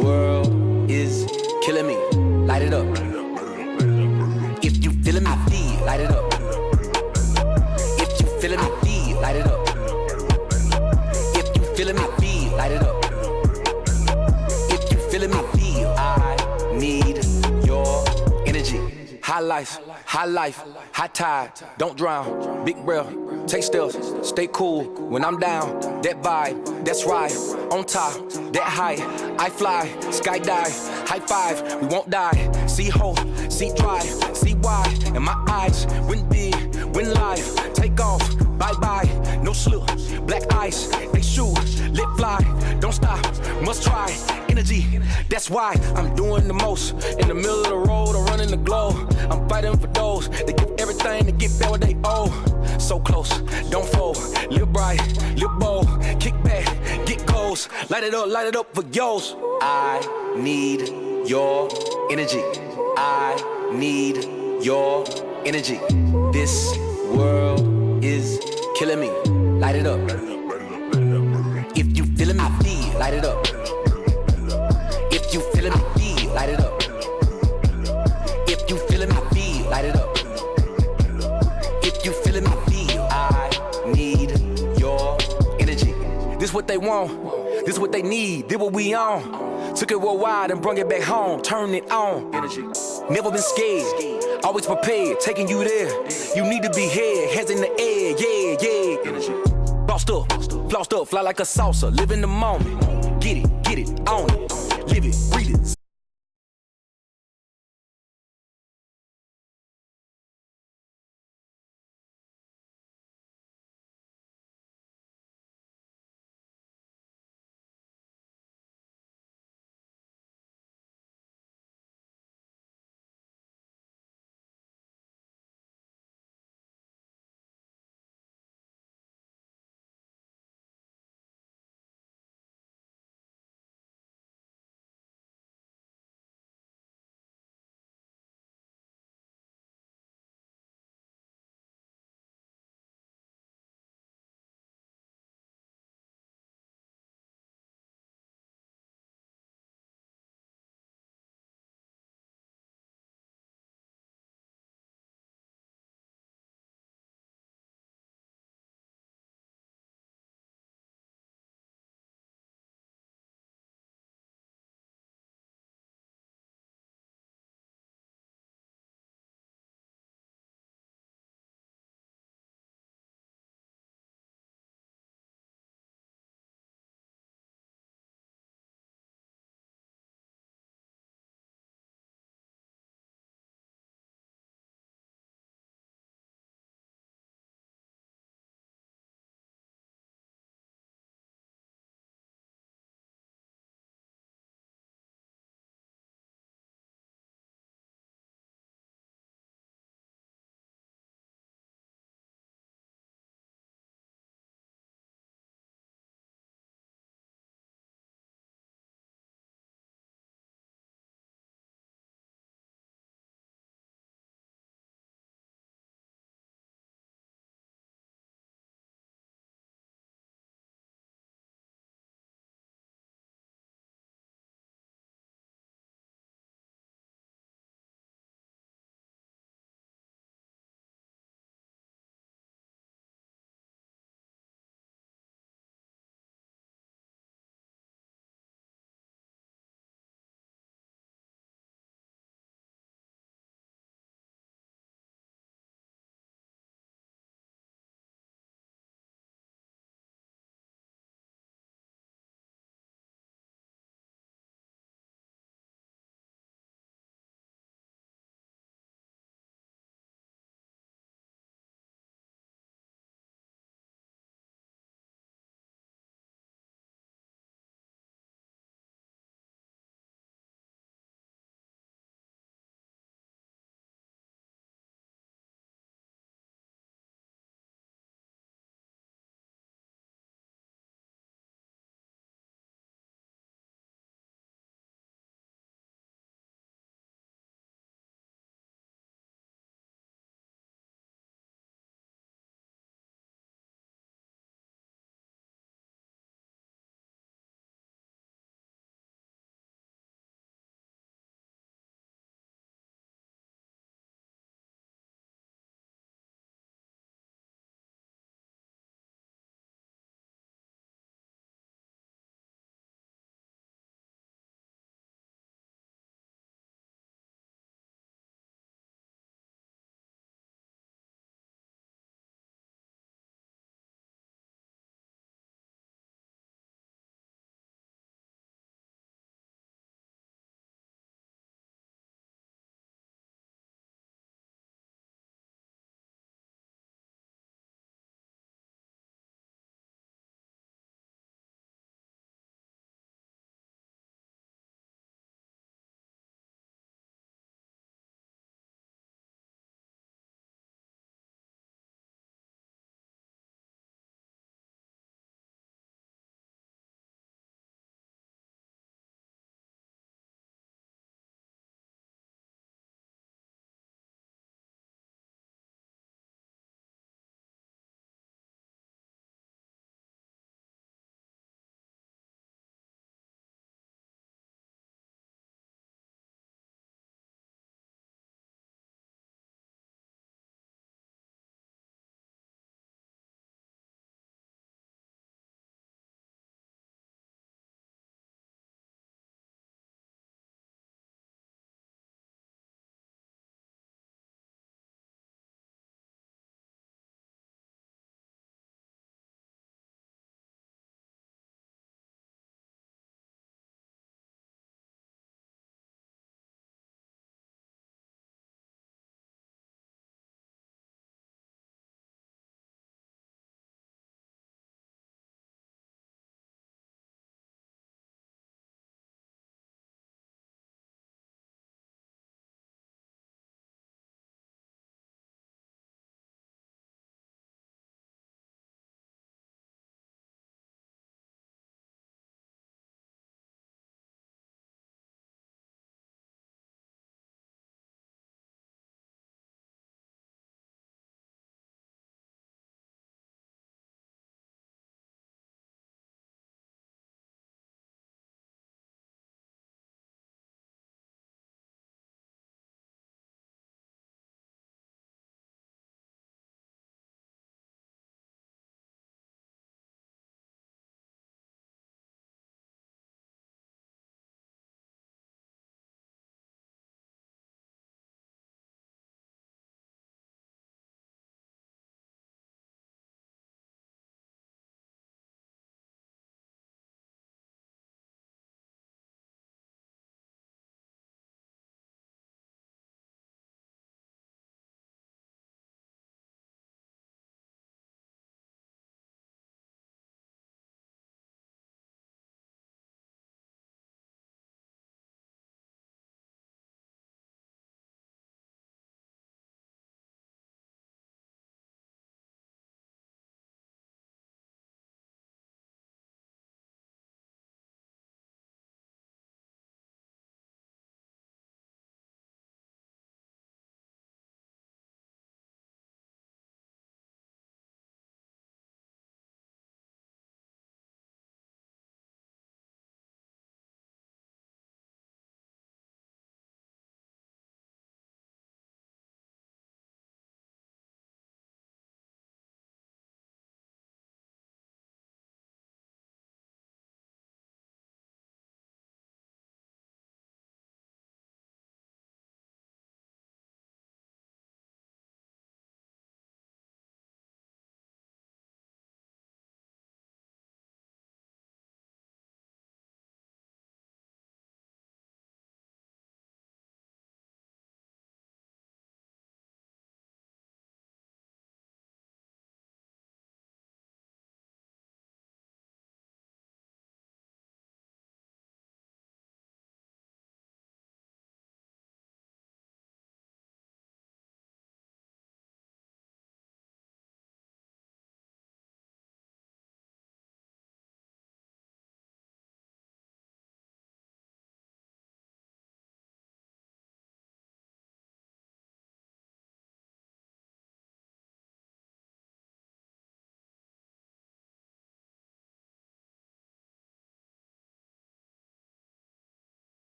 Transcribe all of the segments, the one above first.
world is killing me. Light it up. If you feeling me, feel, light it up. If you feeling me, feel, light it up. If you feeling me, feel, light it up. If you feeling me, feel. I need your energy. High life, high tide, don't drown. Big breath, take steps, stay cool when I'm down. That vibe, that's right, on top, that high. I fly, skydive, high five, we won't die. See hope, see drive, see why. And my eyes, win big, win live. Take off, bye-bye, no slip. Black ice, they shoot, lit fly. Don't stop, must try. Energy, that's why I'm doing the most. In the middle of the road, I'm running the globe. I'm fighting for those that give everything to get back what they owe. So close, don't fold. Live bright, live bold. Kick back, get goals. Light it up for yours. I need your energy. I need your energy. This world is killing me. Light it up. If you feeling me, feel, light it up. If you feeling me, feel, light it up. If you feeling me, feel, light it up. If you feeling me, feel. I need your energy. This what they want, this what they need, this what we on. Took it worldwide and brung it back home, turn it on. Energy. Never been scared, always prepared, taking you there. You need to be here, hands in the air, yeah. Energy. Flossed up, fly like a salsa, live in the moment. Get it, own it, live it, breathe it.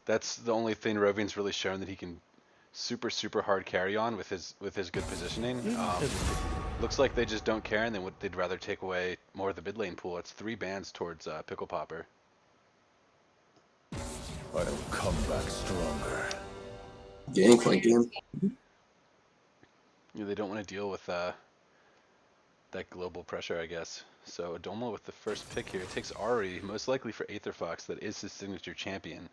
That's the only thing Rovian's really shown that he can super hard carry on with his good positioning. Looks like they just don't care, and they'd rather take away more of the mid lane pool. It's 3 bans towards Pickle Popper. I'll come back stronger. Gangplank game. They don't want to deal with that global pressure, I guess. So Adomo with the first pick here takes Ari, most likely for Aetherfox. That is his signature champion.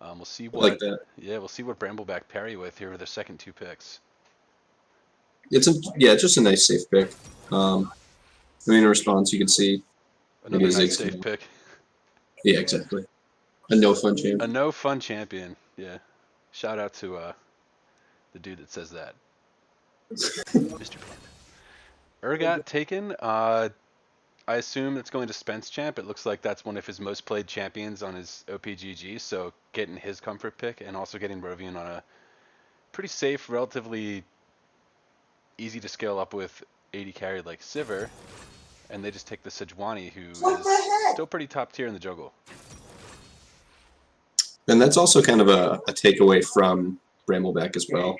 We'll see what. Like that. Yeah, we'll see what Brambleback parry with here with the second 2 picks. It's just a nice safe pick. In response, you can see Another nice safe pick. Yeah, exactly. A no fun champion. A no fun champion. Yeah. Shout out to the dude that says that. Mr. Panda. Urgot taken. I assume it's going to Spence Champ. It looks like that's one of his most played champions on his OPGG, so getting his comfort pick and also getting Rovian on a pretty safe, relatively easy to scale up with 80 carry like Sivir, and they just take the Sejuani, who is still pretty top tier in the jungle. And that's also kind of a takeaway from Brambleback as well,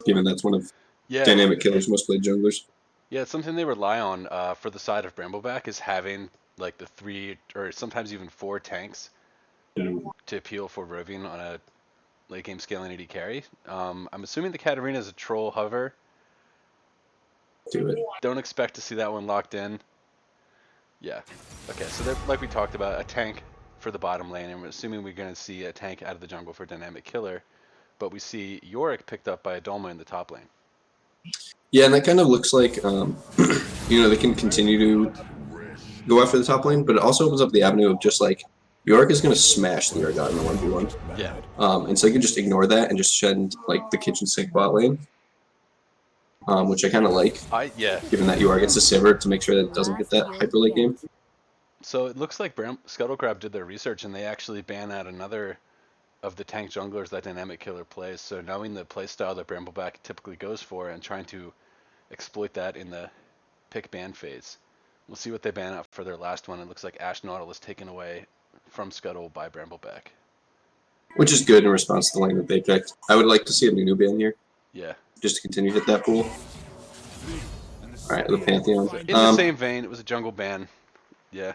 given that's one of Dynamic Killer's most played junglers. Yeah, it's something they rely on for the side of Brambleback is having like the 3 or sometimes even 4 tanks to appeal for Rovian on a late game scaling 80 carry. I'm assuming the Katarina is a troll hover. Do it. Don't expect to see that one locked in. Yeah. Okay, so they're, like we talked about, a tank for the bottom lane, and we're assuming we're going to see a tank out of the jungle for Dynamic Killer. But we see Yorick picked up by Adolma in the top lane. Yeah, and that kind of looks like, they can continue to go after the top lane, but it also opens up the avenue of just like, Yorick is going to smash the Urgot in the 1v1. Yeah. And so you can just ignore that and just send like the kitchen sink bot lane, which I kind of like. Given that Yorick gets a Sivir to make sure that it doesn't get that hyper late game. So it looks like Scuttle did their research, and they actually ban out another of the tank junglers that Dynamic Killer plays. So knowing the playstyle that Brambleback typically goes for and trying to exploit that in the pick ban phase. We'll see what they ban out for their last one. It looks like Ash Nautilus taken away from Scuttle by Brambleback. Which is good in response to the lane that they picked. I would like to see a Nunu ban here. Yeah. Just to continue to hit that pool. Alright, the Pantheon. In the same vein, it was a jungle ban. Yeah.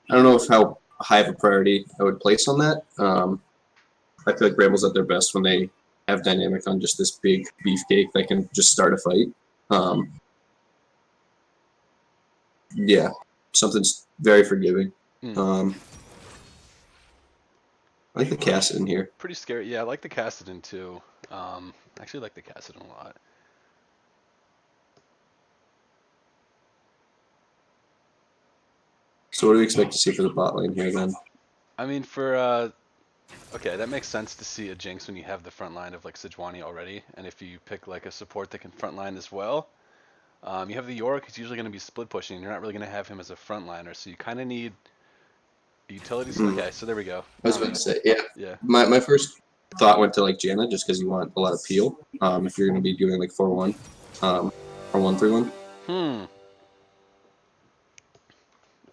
I don't know how high of a priority I would place on that. I feel like Bramble's at their best when they have Dynamic on just this big beefcake that can just start a fight. Yeah, something's very forgiving. I like the Cassidon here. Pretty scary. Yeah, I like the Cassidon too. I actually like the Cassidon a lot. So what do we expect to see for the bot lane here then? I mean, okay, that makes sense to see a Jinx when you have the front line of like Sejuani already, and if you pick like a support that can front line as well. You have the Yorick, who's usually going to be split pushing. You're not really going to have him as a front liner, so you kind of need utilities. Okay, so there we go. I was about to say, yeah. Yeah. My first thought went to like Janna, just because you want a lot of peel. If you're going to be doing like 4-1 or 1-3-1.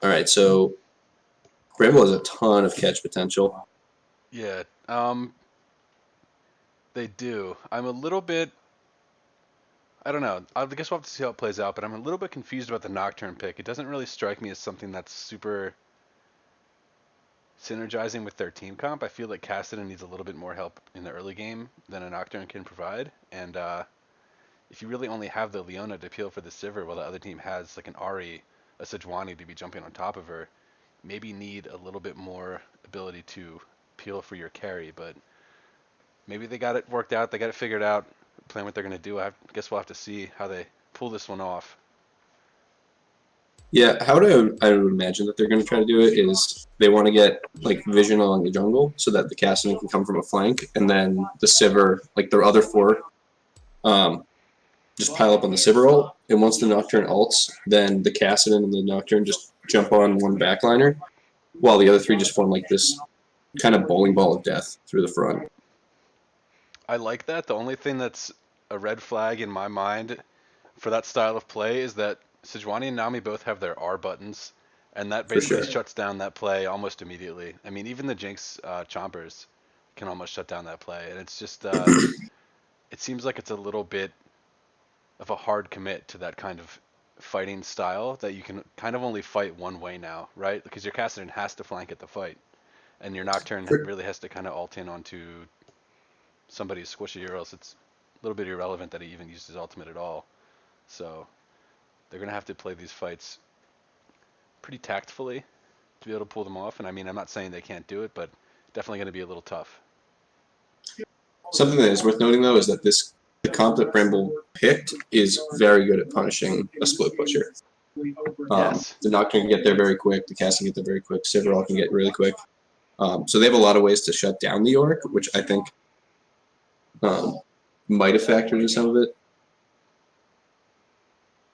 All right, so Bramble has a ton of catch potential. Yeah, they do. I'm a little bit. I don't know. I guess we'll have to see how it plays out, but I'm a little bit confused about the Nocturne pick. It doesn't really strike me as something that's super synergizing with their team comp. I feel like Cassidon needs a little bit more help in the early game than a Nocturne can provide. And if you really only have the Leona to peel for the Sivir while the other team has like an Ahri, a Sejuani to be jumping on top of her, maybe need a little bit more ability to peel for your carry. But maybe they got it worked out. They got it figured out. Plan what they're going to do. I guess we'll have to see how they pull this one off. Yeah, how I would imagine that they're going to try to do it is they want to get like vision along the jungle so that the Cassidon can come from a flank, and then the Sivir, like their other 4, just pile up on the Sivir ult, and once the Nocturne ults, then the Cassidon and the Nocturne just jump on one backliner, while the other 3 just form like this kind of bowling ball of death through the front. I like that. The only thing that's a red flag in my mind for that style of play is that Sejuani and Nami both have their R buttons And that For basically sure. shuts down that play almost immediately. I mean, even the Jinx Chompers can almost shut down that play. And it's just, it seems like it's a little bit of a hard commit to that kind of fighting style that you can kind of only fight one way now, right? Because your Kassadin has to flank at the fight. And your Nocturne For- really has to kind of ult in onto somebody's squishy, or else it's a little bit irrelevant that he even used his ultimate at all. So they're going to have to play these fights pretty tactfully to be able to pull them off. And I mean, I'm not saying they can't do it, but definitely going to be a little tough. Something that is worth noting, though, is that the comp that Bramble picked is very good at punishing a split pusher. Yes. The Nocturne can get there very quick. The Casting can get there very quick. Silverall can get really quick. So they have a lot of ways to shut down the Yorick, which I think might have factored into some of it.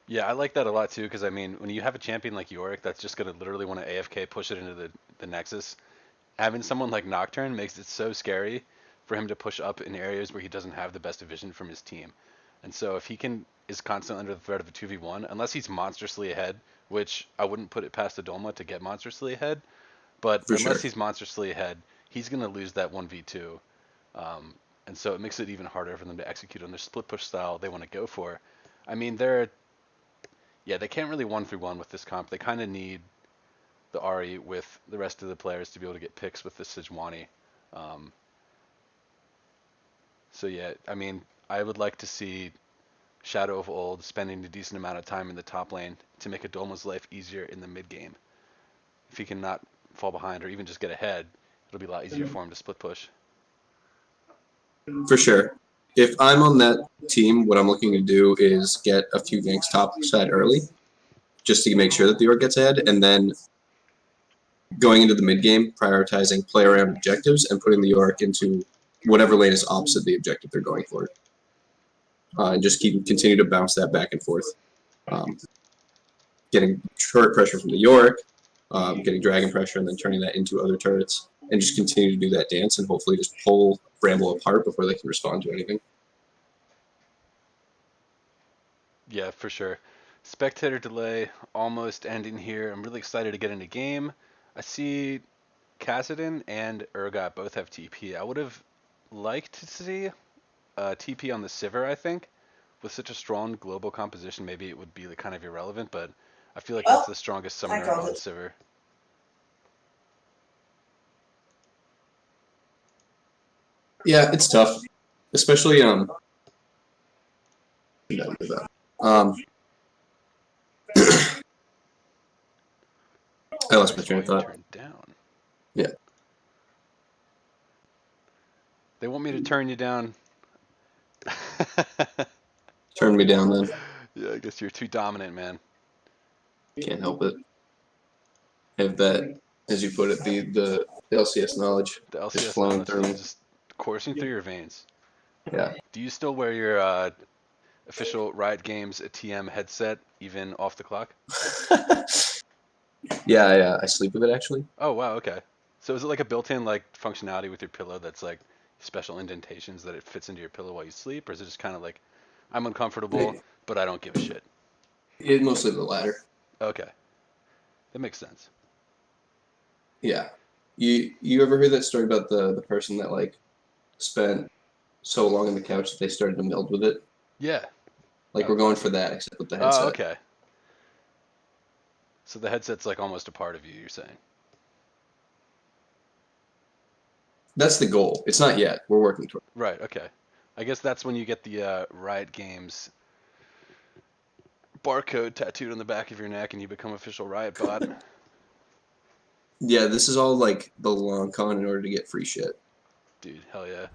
Yeah, I like that a lot too, because I mean, when you have a champion like Yorick that's just going to literally want to AFK push it into the Nexus, having someone like Nocturne makes it so scary for him to push up in areas where he doesn't have the best vision from his team. And so if he is constantly under the threat of a 2v1, unless he's monstrously ahead, which I wouldn't put it past Adolma to get monstrously ahead, but For unless sure. he's monstrously ahead, he's going to lose that 1v2. And so it makes it even harder for them to execute on their split push style they want to go for. I mean, they can't really 1v1 with this comp. They kind of need the Ahri with the rest of the players to be able to get picks with the Sejuani. So yeah, I mean, I would like to see Shadow of Old spending a decent amount of time in the top lane to make Adolma's life easier in the mid game. If he can not fall behind or even just get ahead, it'll be a lot easier for him to split push. For sure. If I'm on that team, what I'm looking to do is get a few ganks top side early, just to make sure that the Yorick gets ahead, and then going into the mid game, prioritizing play around objectives and putting the Yorick into whatever lane is opposite the objective they're going for. And just continue to bounce that back and forth. Getting turret pressure from the Yorick, getting dragon pressure, and then turning that into other turrets, and just continue to do that dance and hopefully just pull Bramble apart before they can respond to anything. Yeah, for sure. Spectator delay almost ending here. I'm really excited to get into game. I see Kassadin and Urgot both have TP. I would have liked to see TP on the Sivir, I think. With such a strong global composition, maybe it would be kind of irrelevant, but I feel like that's the strongest summoner on Sivir. Yeah, it's tough, especially I lost my train of thought. Turned down. Yeah. They want me to turn you down. Turn me down then. Yeah, I guess you're too dominant, man. Can't help it. Have that, as you put it, the LCS knowledge. The Just LCS flowing knowledge through me. is just coursing through your veins. Yeah. Do you still wear your official Riot Games TM headset even off the clock? Yeah, I sleep with it actually. Oh wow, okay. So is it like a built-in like functionality with your pillow that's like special indentations that it fits into your pillow while you sleep, or is it just kind of like I'm uncomfortable but I don't give a shit? It mostly the latter. Okay, that makes sense. Yeah. You ever heard that story about the person that like spent so long on the couch that they started to meld with it? Yeah. Like we're going for that, except with the headset. Oh, okay. So the headset's like almost a part of you, you're saying? That's the goal. It's not yet. We're working toward it. Right, okay. I guess that's when you get the Riot Games barcode tattooed on the back of your neck and you become official Riot bot. Yeah, this is all like the long con in order to get free shit. Dude, hell yeah.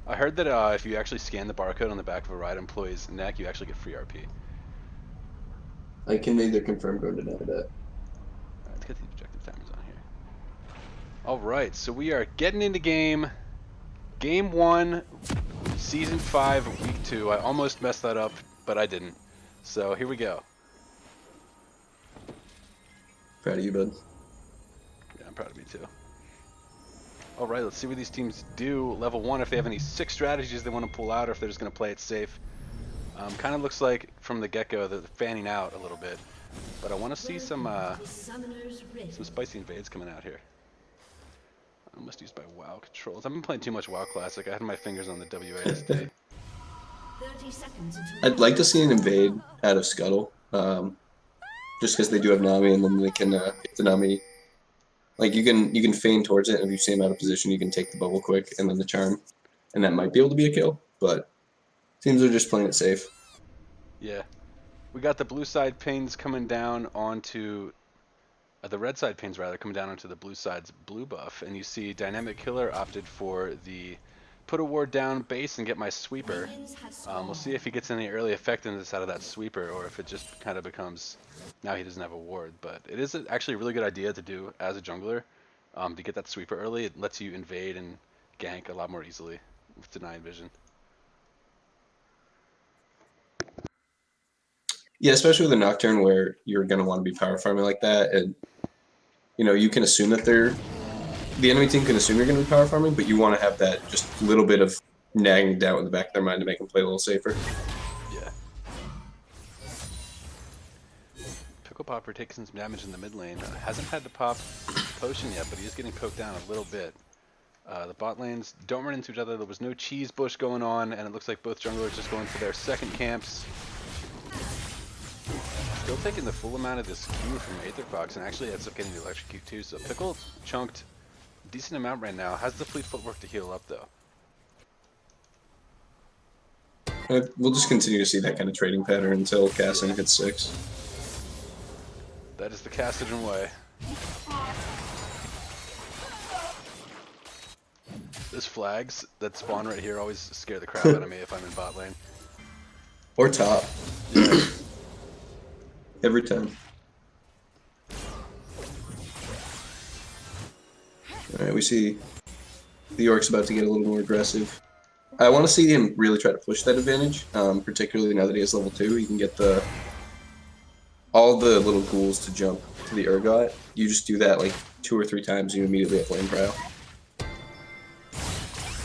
I heard that if you actually scan the barcode on the back of a Riot employee's neck, you actually get free RP. I can neither confirm nor deny that. Alright, let's get the objective timers on here. Alright, so we are getting into game. Game 1, Season 5, Week 2. I almost messed that up, but I didn't. So here we go. Proud of you, bud. Yeah, I'm proud of me too. Alright, let's see what these teams do. Level 1, if they have any sick strategies they want to pull out, or if they're just going to play it safe. Kind of looks like from the get-go that they're fanning out a little bit. But I want to see some spicy invades coming out here. I must use my WoW controls. I've been playing too much WoW Classic. I had my fingers on the WASD. I'd like to see an invade out of Scuttle, just because they do have Nami, and then they can if the Nami, like you can feign towards it, and if you see him out of position, you can take the bubble quick, and then the charm, and that might be able to be a kill. But teams are just playing it safe. Yeah, we got the blue side pings coming down onto the red side pings rather coming down onto the blue side's blue buff, and you see Dynamic Killer opted for the put a ward down base and get my sweeper. We'll see if he gets any early effectiveness out of that sweeper, or if it just kind of becomes now he doesn't have a ward. But it is actually a really good idea to do as a jungler, to get that sweeper early. It lets you invade and gank a lot more easily with denying vision. Yeah, especially with a Nocturne where you're going to want to be power farming like that, and you can assume that the enemy team can assume you're going to be power farming, but you want to have that just little bit of nagging doubt in the back of their mind to make them play a little safer. Yeah. Pickle Popper taking some damage in the mid lane. Hasn't had to pop potion yet, but he is getting poked down a little bit. The bot lanes don't run into each other. There was no cheese bush going on, and it looks like both junglers just going for their second camps. Still taking the full amount of this Q from Aetherfox, and actually ends up getting the electric Q too. So Pickle chunked a decent amount right now. Has the fleet footwork to heal up though. We'll just continue to see that kind of trading pattern until Casting hits 6. That is the Cassidy way. Those flags that spawn right here always scare the crap out of me if I'm in bot lane. Or top. Yeah. Every time. Alright, we see the Orc's about to get a little more aggressive. I want to see him really try to push that advantage, particularly now that he has level 2. You can get all the little ghouls to jump to the Urgot. You just do that like 2 or 3 times, you immediately have flame prow.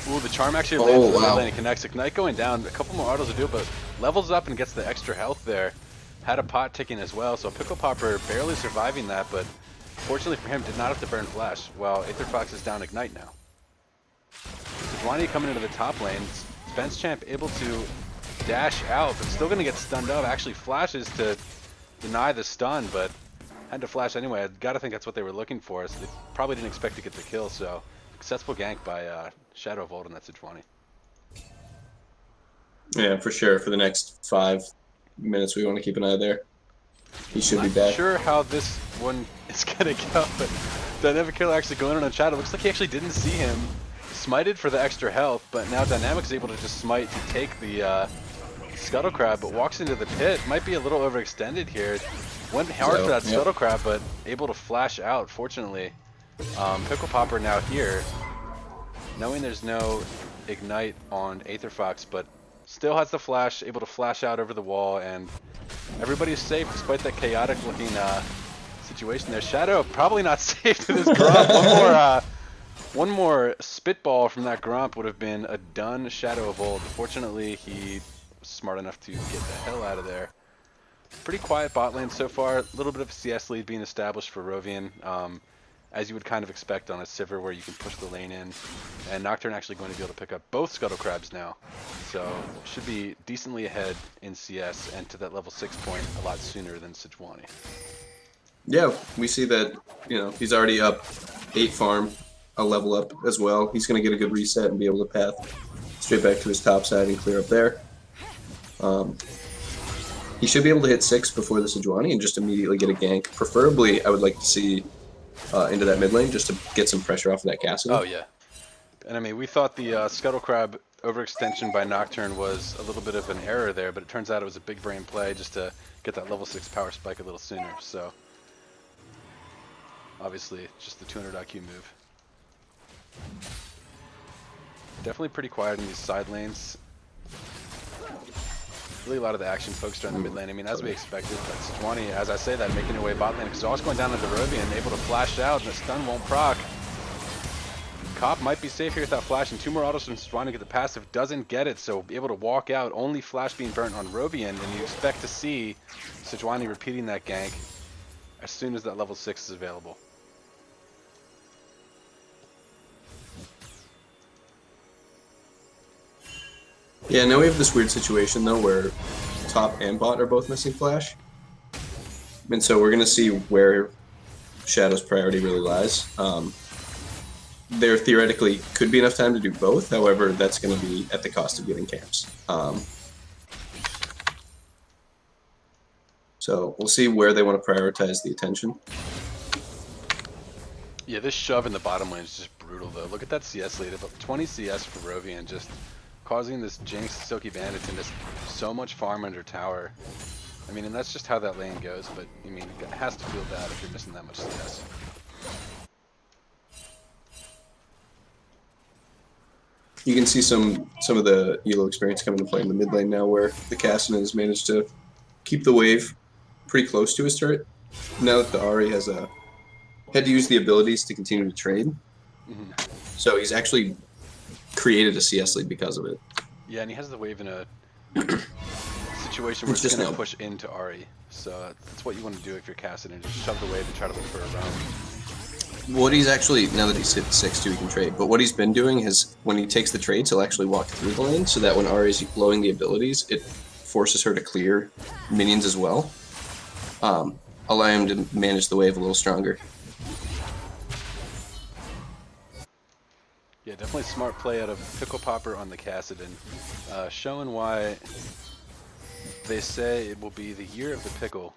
Ooh, the charm actually lands in the wow. lane and connects. Ignite going down. A couple more autos to do it, but levels up and gets the extra health there. Had a pot ticking as well, so Pickle Popper barely surviving that, but fortunately for him, did not have to burn flash, while Aetherfox is down Ignite now. Sejuani coming into the top lane. Spence Champ able to dash out, but still going to get stunned up. Actually flashes to deny the stun, but had to flash anyway. I gotta think that's what they were looking for, so they probably didn't expect to get the kill, so successful gank by Shadow of Old on that Sejuani. Yeah, for sure. For the next 5 minutes, we want to keep an eye there. He should be back. I'm not sure how this one is gonna go, but Dynamic Killer actually going on a Shadow. Looks like he actually didn't see him. Smited for the extra health, but now Dynamic's able to just smite to take the Scuttle Crab, but walks into the pit. Might be a little overextended here. Went hard for that Scuttle Crab, but able to flash out, fortunately. Pickle Popper now here, knowing there's no Ignite on Aetherfox, but still has the flash, able to flash out over the wall, and everybody's safe despite that chaotic looking situation there. Shadow probably not safe to this Grump. One more spitball from that Grump would have been a done Shadow of Old. Fortunately, he was smart enough to get the hell out of there. Pretty quiet bot lane so far. A little bit of a CS lead being established for Rovian, as you would kind of expect on a Sivir where you can push the lane in. And Nocturne actually going to be able to pick up both Scuttle Crabs now. So should be decently ahead in CS and to that level 6 point a lot sooner than Sejuani. Yeah, we see that, he's already up 8 farm, a level up as well. He's going to get a good reset and be able to path straight back to his top side and clear up there. He should be able to hit 6 before the Sejuani and just immediately get a gank. Preferably, I would like to see into that mid lane just to get some pressure off of that Cassidy. Oh, yeah. And I mean, we thought the Scuttle Crab overextension by Nocturne was a little bit of an error there, but it turns out it was a big brain play just to get that level 6 power spike a little sooner. So, obviously, just the 200 IQ move. Definitely pretty quiet in these side lanes. Really a lot of the action focused on the mid lane. I mean, as we expected, but Sejuani, as I say that, making her way bot lane. Exhaust going down into Rovian, able to flash out, and the stun won't proc. Cop might be safe here without Flash, and 2 more autos from Sejuani to get the passive. Doesn't get it, so able to walk out. Only Flash being burnt on Rovian, and you expect to see Sejuani repeating that gank as soon as that level 6 is available. Yeah, now we have this weird situation though where top and bot are both missing Flash. And so we're gonna see where Shadow's priority really lies. There theoretically could be enough time to do both, however, that's gonna be at the cost of getting camps. So we'll see where they want to prioritize the attention. Yeah, this shove in the bottom lane is just brutal though. Look at that CS lead, about 20 CS for Rovian, just causing this Jinx Silky Bandit to miss so much farm under tower. I mean, and that's just how that lane goes, but I mean, it has to feel bad if you're missing that much CS. You can see some of the elo experience coming to play in the mid lane now, where the Cassian has managed to keep the wave pretty close to his turret. Now that the Ahri has had to use the abilities to continue to trade, so he's actually created a CS lead because of it. Yeah, and he has the wave in a situation where it's going to push into Ahri, so that's what you want to do if you're Cassian, just shove the wave and try to look for a roam. What he's actually, now that he's hit 6-2, he can trade. But what he's been doing is, when he takes the trades, he'll actually walk through the lane, so that when Ahri's blowing the abilities, it forces her to clear minions as well. Allow him to manage the wave a little stronger. Yeah, definitely smart play out of Pickle Popper on the Cassidon, showing why they say it will be the year of the pickle.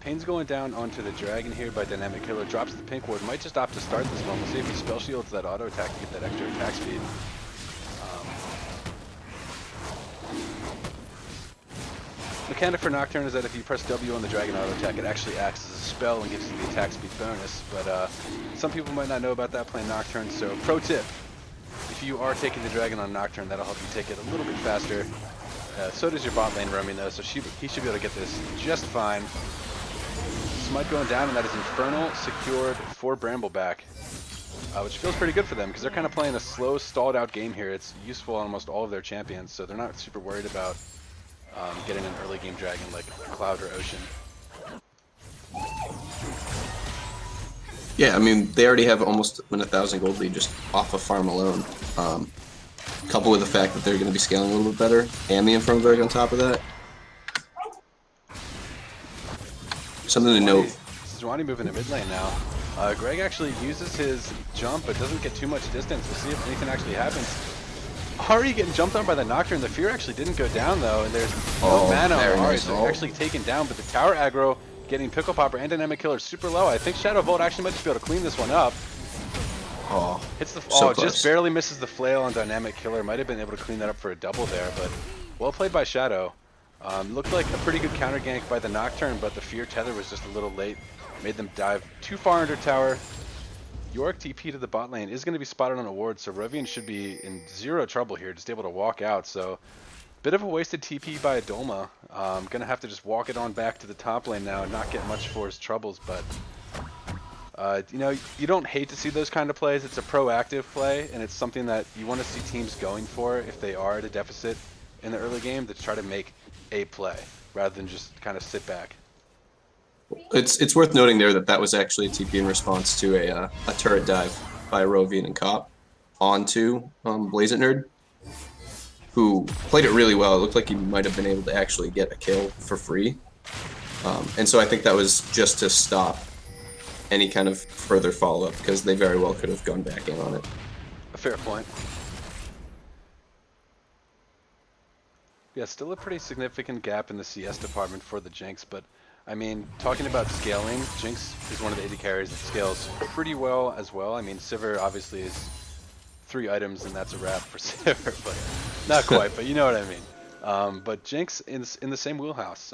Pain's going down onto the dragon here by Dynamic Killer, drops the pink ward, might just opt to start this one. We'll see if he spell shields that auto attack to get that extra attack speed. Mechanic for Nocturne is that if you press W on the dragon auto attack, it actually acts as a spell and gives you the attack speed bonus, but some people might not know about that playing Nocturne, so pro tip, if you are taking the dragon on Nocturne, that'll help you take it a little bit faster. So does your bot lane roaming though, so he should be able to get this just fine. Smite going down, and that is Infernal secured for Bramble back, which feels pretty good for them because they're kind of playing a slow, stalled out game here. It's useful on almost all of their champions, so they're not super worried about getting an early game dragon like Cloud or Ocean. Yeah, I mean, they already have almost 1,000 gold lead just off of farm alone. Coupled with the fact that they're going to be scaling a little bit better, and the Infernal Drag on top of that. Something to note. Sejuani moving to mid lane now. Greg actually uses his jump, but doesn't get too much distance. We'll see if anything actually happens. Ahri getting jumped on by the Nocturne. The Fear actually didn't go down though, and there's no mana on Ahri, so actually taken down. But the tower aggro getting Pickle Popper and Dynamic Killer super low. I think Shadow Vault actually might just be able to clean this one up. Oh, hits the so just barely misses the flail on Dynamic Killer. Might have been able to clean that up for a double there, but well played by Shadow. Looked like a pretty good counter gank by the Nocturne, but the Fear tether was just a little late. Made them dive too far under tower. York TP to the bot lane is going to be spotted on a ward, so Rovian should be in zero trouble here, just able to walk out. So bit of a wasted TP by Adolma. Going to have to just walk it on back to the top lane now and not get much for his troubles, but you know, you don't hate to see those kind of plays. It's a proactive play, and it's something that you want to see teams going for if they are at a deficit in the early game, to try to make a play rather than just kind of sit back. It's worth noting there that that was actually a TP in response to a turret dive by Rovian and Cop onto Blaze It Nerd, who played it really well. It looked like he might have been able to actually get a kill for free. And so I think that was just to stop any kind of further follow-up, because they very well could have gone back in on it. A fair point. Yeah, still a pretty significant gap in the CS department for the Jinx, but I mean, talking about scaling, Jinx is one of the AD carries that scales pretty well as well. I mean, Sivir obviously is 3 items and that's a wrap for Sivir, but not quite, but you know what I mean. But Jinx in the same wheelhouse.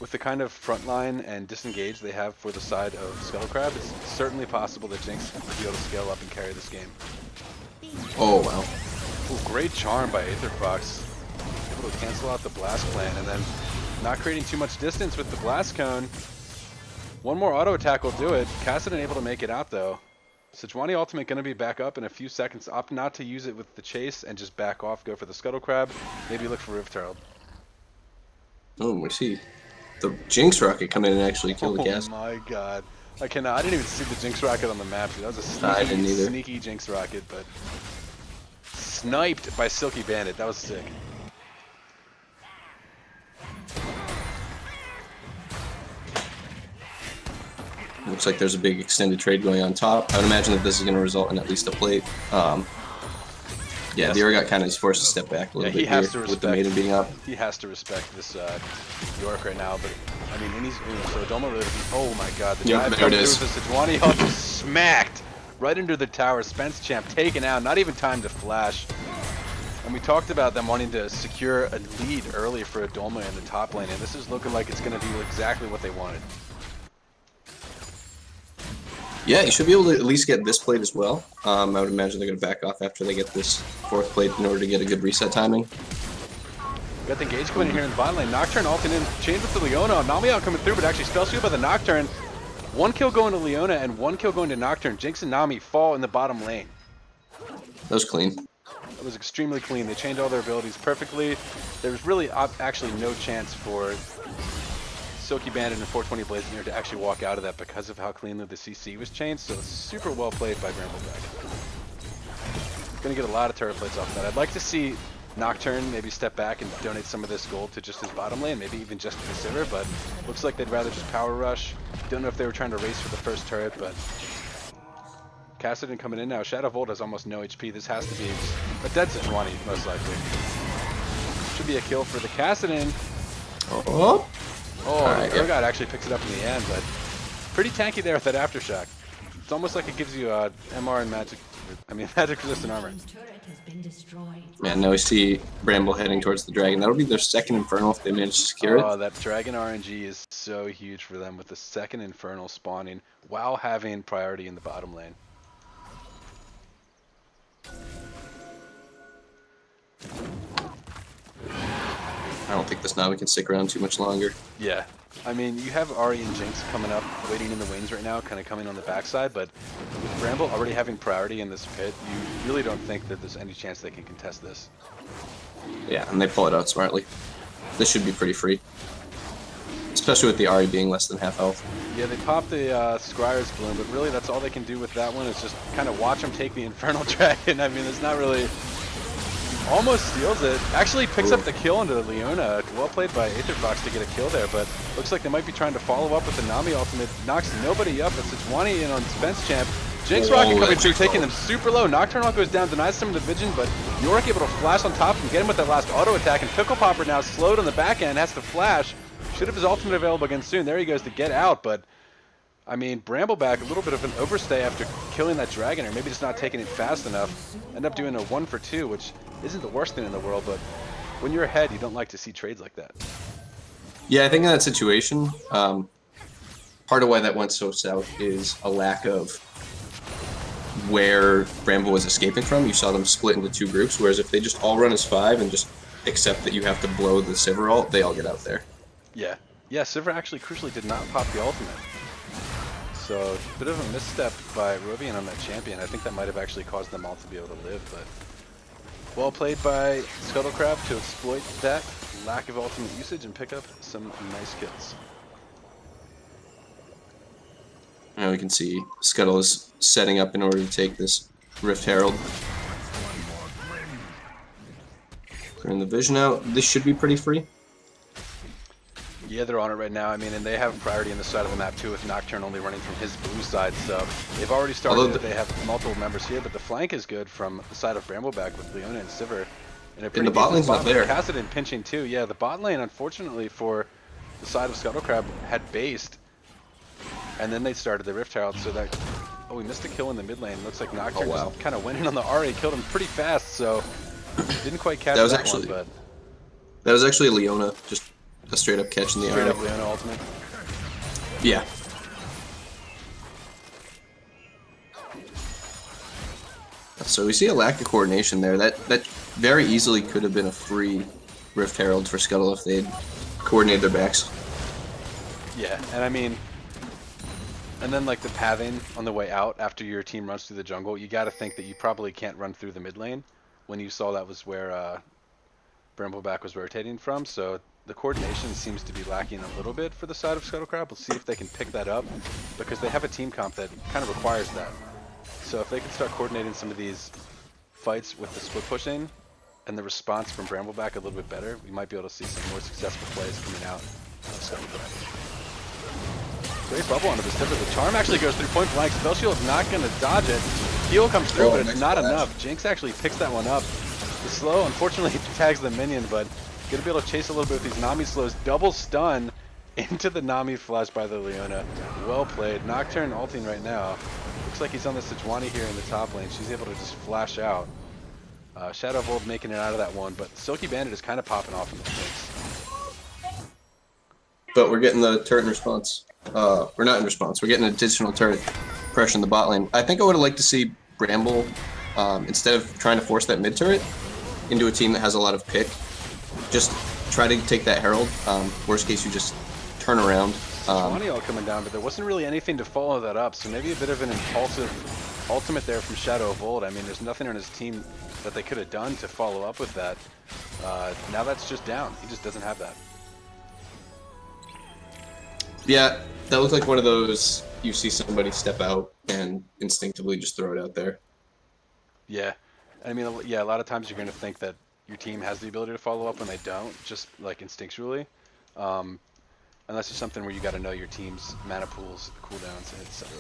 With the kind of frontline and disengage they have for the side of Scuttle Crab, it's certainly possible that Jinx will be able to scale up and carry this game. Oh, wow. Ooh, great charm by Aetherfox. Able to cancel out the blast plan and then not creating too much distance with the blast cone. One more auto attack will do it. Cassidy able to make it out though. Sejuani ultimate going to be back up in a few seconds. Opt not to use it with the chase and just back off. Go for the Scuttle Crab. Maybe look for Rift Herald. Oh, we see the Jinx Rocket come in and actually kill the cast. Oh my god. I cannot. I didn't even see the Jinx Rocket on the map. Dude. That was a I didn't either. sneaky Jinx Rocket, but sniped by Silky Bandit. That was sick. Looks like there's a big extended trade going on top. I would imagine that this is going to result in at least a plate. Yeah, the Urgot kind of is forced to step back a little bit here with the maiden being up. He has to respect this York right now, but I mean, and he's so Doma really. Oh my God, the dive there it is. through the Sejuani ult just smacked right into the tower. Spence Champ taken out, not even time to flash. And we talked about them wanting to secure a lead early for a Doma in the top lane, and this is looking like it's going to be exactly what they wanted. Yeah, you should be able to at least get this plate as well. I would imagine they're going to back off after they get this fourth plate in order to get a good reset timing. Got the engage coming in here in the bottom lane. Nocturne ulting in, chains with the Leona. Namiel coming through, but actually spell shield by the Nocturne. 1 kill going to Leona and 1 kill going to Nocturne. Jinx and Nami fall in the bottom lane. That was clean. It was extremely clean. They chained all their abilities perfectly. There was really actually no chance for Silky Bandit and 420 Blazing to actually walk out of that because of how cleanly the CC was chained. So super well played by Bramble. Gonna get a lot of turret plates off that. I'd like to see Nocturne maybe step back and donate some of this gold to just his bottom lane, maybe even just to the Sivir, but looks like they'd rather just power rush. Don't know if they were trying to race for the first turret, but Kassadin coming in now. Shadow Volt has almost no HP. This has to be a dead Sejuani, most likely. Should be a kill for the Kassadin. Oh, Right, Urgot actually picks it up in the end, but pretty tanky there with that Aftershock. It's almost like it gives you MR and magic, magic resistant armor. Man, now we see Bramble heading towards the dragon. That'll be their second Infernal if they manage to secure it. Oh, that dragon RNG is so huge for them with the second Infernal spawning while having priority in the bottom lane. I don't think this Navi can stick around too much longer. Yeah. I mean, you have Ahri and Jinx coming up, waiting in the wings right now, kind of coming on the backside, but with Bramble already having priority in this pit, you really don't think that there's any chance they can contest this. Yeah, and they pull it out smartly. This should be pretty free. Especially with the Ahri being less than half health. Yeah, they pop the Scryer's Bloom, but really that's all they can do with that one is just kind of watch them take the Infernal Dragon. I mean, it's not really... Almost steals it. Actually picks up the kill into the Leona. Well played by Aetherfox to get a kill there, but looks like they might be trying to follow up with the Nami ultimate. Knocks nobody up. It's Sejuani in on Spence Champ. Jinx Rocket coming through, taking them super low. Nocturne goes down, denies some of the vision, but York able to flash on top and get him with that last auto attack. And Pickle Popper now slowed on the back end, has to flash. Should have his ultimate available again soon. There he goes to get out, but I mean, Brambleback, a little bit of an overstay after killing that dragon, or maybe just not taking it fast enough. End up doing a 1 for 2, which isn't the worst thing in the world, but when you're ahead, you don't like to see trades like that. Yeah, I think in that situation, part of why that went so south is a lack of where Bramble was escaping from. You saw them split into 2 groups, whereas if they just all run as 5 and just accept that you have to blow the Sivir ult, they all get out there. Yeah. Yeah, Sivir actually crucially did not pop the ultimate. So, a bit of a misstep by Rovian on that champion. I think that might have actually caused them all to be able to live, but well played by Scuttle Crab to exploit that lack of ultimate usage and pick up some nice kills. Now we can see Scuttle is setting up in order to take this Rift Herald. Turn the vision out. This should be pretty free. Yeah, they're on it right now. I mean, and they have priority on the side of the map too, with Nocturne only running from his blue side. So they've already started. They have multiple members here, but the flank is good from the side of Brambleback with Leona and Sivir. And the bot lane's not there. Kassadin pinching too. Yeah, the bot lane, unfortunately for the side of Scuttle Crab, had based, and then they started the Rift Herald. So that we missed a kill in the mid lane. Looks like Nocturne just kind of went in on the Ahri, killed him pretty fast. So didn't quite catch that one, but that was actually Leona just. A straight up catch in the straight up Leona ultimate. Yeah. So we see a lack of coordination there. That very easily could have been a free Rift Herald for Scuttle if they'd coordinated their backs. Yeah, and I mean, And then like the pathing on the way out after your team runs through the jungle, you got to think that you probably can't run through the mid lane when you saw that was where Brambleback was rotating from. So the coordination seems to be lacking a little bit for the side of Scuttlecrab. We'll see if they can pick that up because they have a team comp that kind of requires that. So if they can start coordinating some of these fights with the split pushing and the response from Brambleback a little bit better, we might be able to see some more successful plays coming out of Scuttlecrab. Great bubble onto this pivot. The charm actually goes through point blank. Spell Shield's not going to dodge it. Heal comes through, but it's not enough. Jinx actually picks that one up. The slow, unfortunately, tags the minion, but going to be able to chase a little bit with these Nami slows. Double stun into the Nami flash by the Leona. Well played. Nocturne ulting right now. Looks like he's on the Sejuani here in the top lane. She's able to just flash out. Shadow of Old making it out of that one, but Silky Bandit is kind of popping off in the Jinx. But we're getting the turret in response. We're not in response. We're getting an additional turret pressure in the bot lane. I think I would have liked to see Bramble, instead of trying to force that mid turret into a team that has a lot of pick, just try to take that Herald. Worst case, you just turn around. Sejuani all coming down, but there wasn't really anything to follow that up, so maybe a bit of an impulsive ultimate there from Shadow of Old. I mean, there's nothing on his team that they could have done to follow up with that. Now that's just down. He just doesn't have that. Yeah, that looked like one of those you see somebody step out and instinctively just throw it out there. Yeah. I mean, yeah, a lot of times you're going to think that your team has the ability to follow up when they don't, just like instinctually. Unless it's something where you got to know your team's mana pools, cooldowns, etc.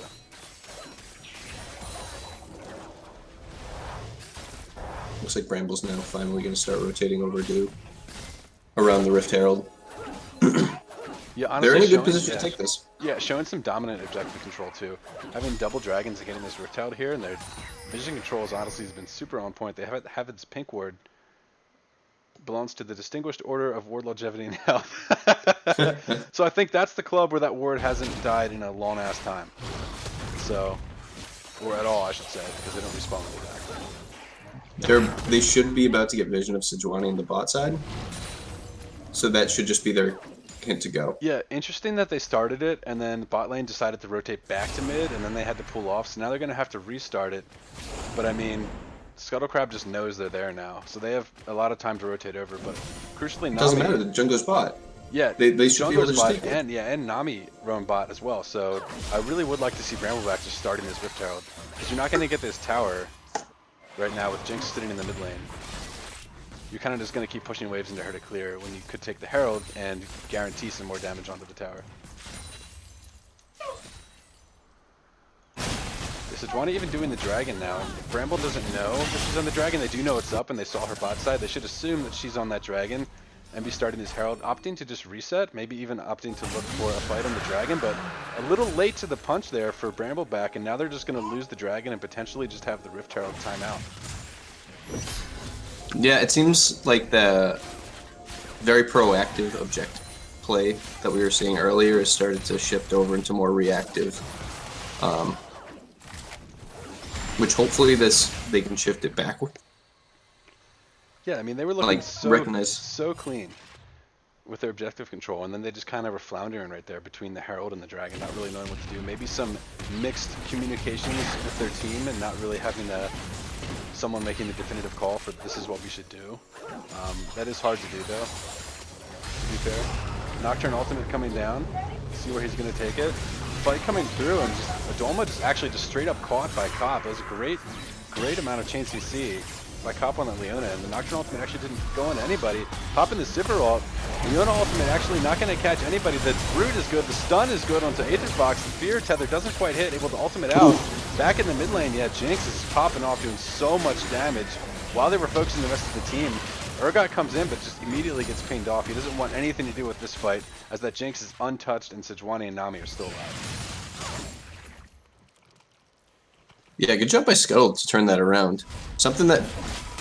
Looks like Bramble's now finally going to start rotating over around the Rift Herald. Yeah, honestly, they're in a good position to take this. Yeah, showing some dominant objective control too. Having double dragons and getting this Rift Herald here, and their vision controls honestly has been super on point. They have its pink ward. Belongs to the Distinguished Order of Ward Longevity and Health. So I think that's the club where that ward hasn't died in a long ass time. So, or at all, I should say, because they don't respawn with that. They should be about to get vision of Sejuani in the bot side. So that should just be their hint to go. Yeah, interesting that they started it and then bot lane decided to rotate back to mid and then they had to pull off. So now they're going to have to restart it. But I mean, Scuttlecrab just knows they're there now. So they have a lot of time to rotate over. But crucially, Nami... Doesn't matter, the jungler's bot. Yeah, they should be able to just take it. And Nami roam bot as well. So I really would like to see Brambleback just starting this Rift Herald. Because you're not going to get this tower right now with Jinx sitting in the mid lane. You're kind of just going to keep pushing waves into her to clear when you could take the Herald and guarantee some more damage onto the tower. Is Sejuani even doing the dragon now? If Bramble doesn't know that she's on the dragon, they do know it's up and they saw her bot side. They should assume that she's on that dragon and be starting this Herald, opting to just reset, maybe even opting to look for a fight on the dragon, but a little late to the punch there for Brambleback, and now they're just going to lose the dragon and potentially just have the Rift Herald timeout. Yeah, it seems like the very proactive object play that we were seeing earlier has started to shift over into more reactive. Which hopefully they can shift it backward. Yeah, I mean, they were looking like, so clean with their objective control, and then they just kind of were floundering right there between the Herald and the Dragon, not really knowing what to do. Maybe some mixed communications with their team and not really having someone making the definitive call for this is what we should do. That is hard to do, though, to be fair. Nocturne ultimate coming down. See where he's going to take it. Fight coming through, and Adolma just straight up caught by Cop. It was a great amount of chain CC by Cop on that Leona, and the Nocturne ultimate actually didn't go into anybody. Popping the Zipper ult. Leona ultimate actually not going to catch anybody. The Brood is good. The stun is good onto Aether Fox. The Fear Tether doesn't quite hit. Able to ultimate out. Back in the mid lane, yeah, Jinx is popping off, doing so much damage. While they were focusing the rest of the team, Urgot comes in, but just immediately gets pinged off. He doesn't want anything to do with this fight, as that Jinx is untouched and Sejuani and Nami are still alive. Yeah, good job by Scuttle to turn that around. Something that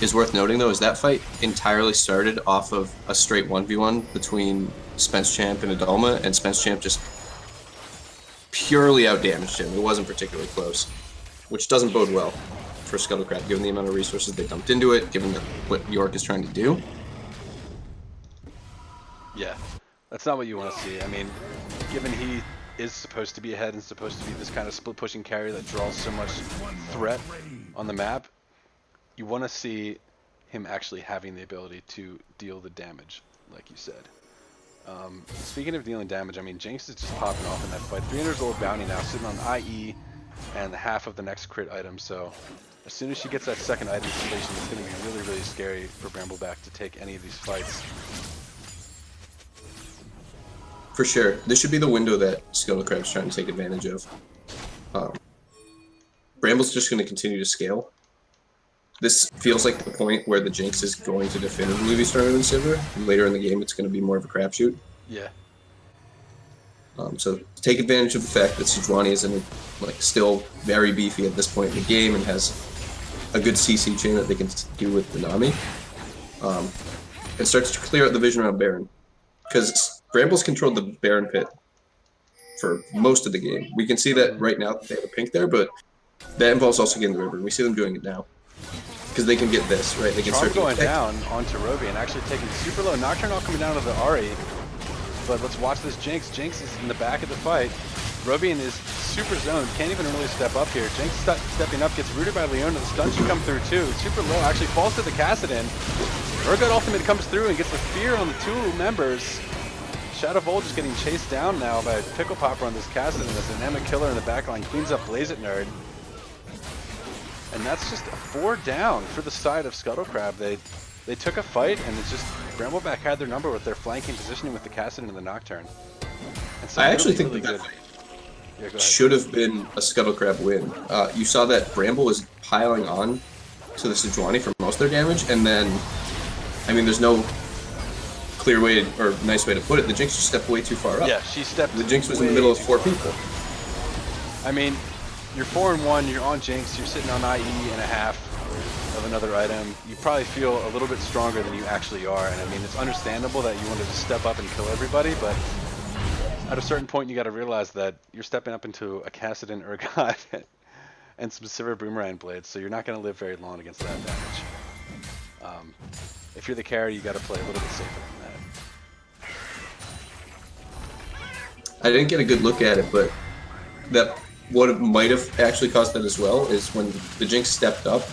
is worth noting, though, is that fight entirely started off of a straight 1v1 between Spence Champ and Adolma, and Spence Champ just purely outdamaged him. It wasn't particularly close, which doesn't bode well for Scuttlecrab, given the amount of resources they dumped into it, given what York is trying to do. Yeah, that's not what you want to see. I mean, given he is supposed to be ahead and supposed to be this kind of split pushing carry that draws so much threat on the map, you want to see him actually having the ability to deal the damage, like you said. Speaking of dealing damage, I mean, Jinx is just popping off in that fight. 300 gold bounty now, sitting on IE and half of the next crit item, so as soon as she gets that second item completion, it's going to be really, really scary for Brambleback to take any of these fights. For sure. This should be the window that Scuttle Crab's trying to take advantage of. Bramble's just going to continue to scale. This feels like the point where the Jinx is going to definitively be stronger than Sivir. Later in the game, it's going to be more of a crapshoot. Yeah. So take advantage of the fact that Sejuani is still very beefy at this point in the game and has a good CC chain that they can do with the Nami. And starts to clear out the vision around Baron. Because Bramble's controlled the Baron pit for most of the game. We can see that right now they have a pink there, but that involves also getting the river. We see them doing it now. Because they can get this, right? They can Charm start going down onto Roby and actually taking super low. Nocturne all coming down to the Ahri. But let's watch this Jinx. Jinx is in the back of the fight. Robian is super zoned, can't even really step up here. Jinx stepping up, gets rooted by Leona. The stun should come through too. Super low, actually falls to the Kassadin. Urgot ultimate comes through and gets the fear on the two members. Shadow Volge getting chased down now by Pickle Popper on this Kassadin as the Dynamic Killer in the backline cleans up Blaze It Nerd. And that's just a 4 down for the side of Scuttle Crab. They took a fight, and it's just Brambleback had their number with their flanking positioning with the Kassadin and the Nocturne. I actually think that should have been a Scuttle Crab win. You saw that Bramble was piling on to the Sejuani for most of their damage, and then, I mean, there's no clear way or nice way to put it. The Jinx just stepped way too far up. Yeah, she stepped. The Jinx was in the middle of 4 people. I mean, you're 4-1, you're on Jinx, you're sitting on IE and a half of another item. You probably feel a little bit stronger than you actually are, and I mean, it's understandable that you want to just step up and kill everybody, but at a certain point you got to realize that you're stepping up into a Kassadin Urgot and some Sivir Boomerang Blades, so you're not going to live very long against that damage. If you're the carry, you got to play a little bit safer than that. I didn't get a good look at it, but that what might have actually caused that as well is when the Jinx stepped up,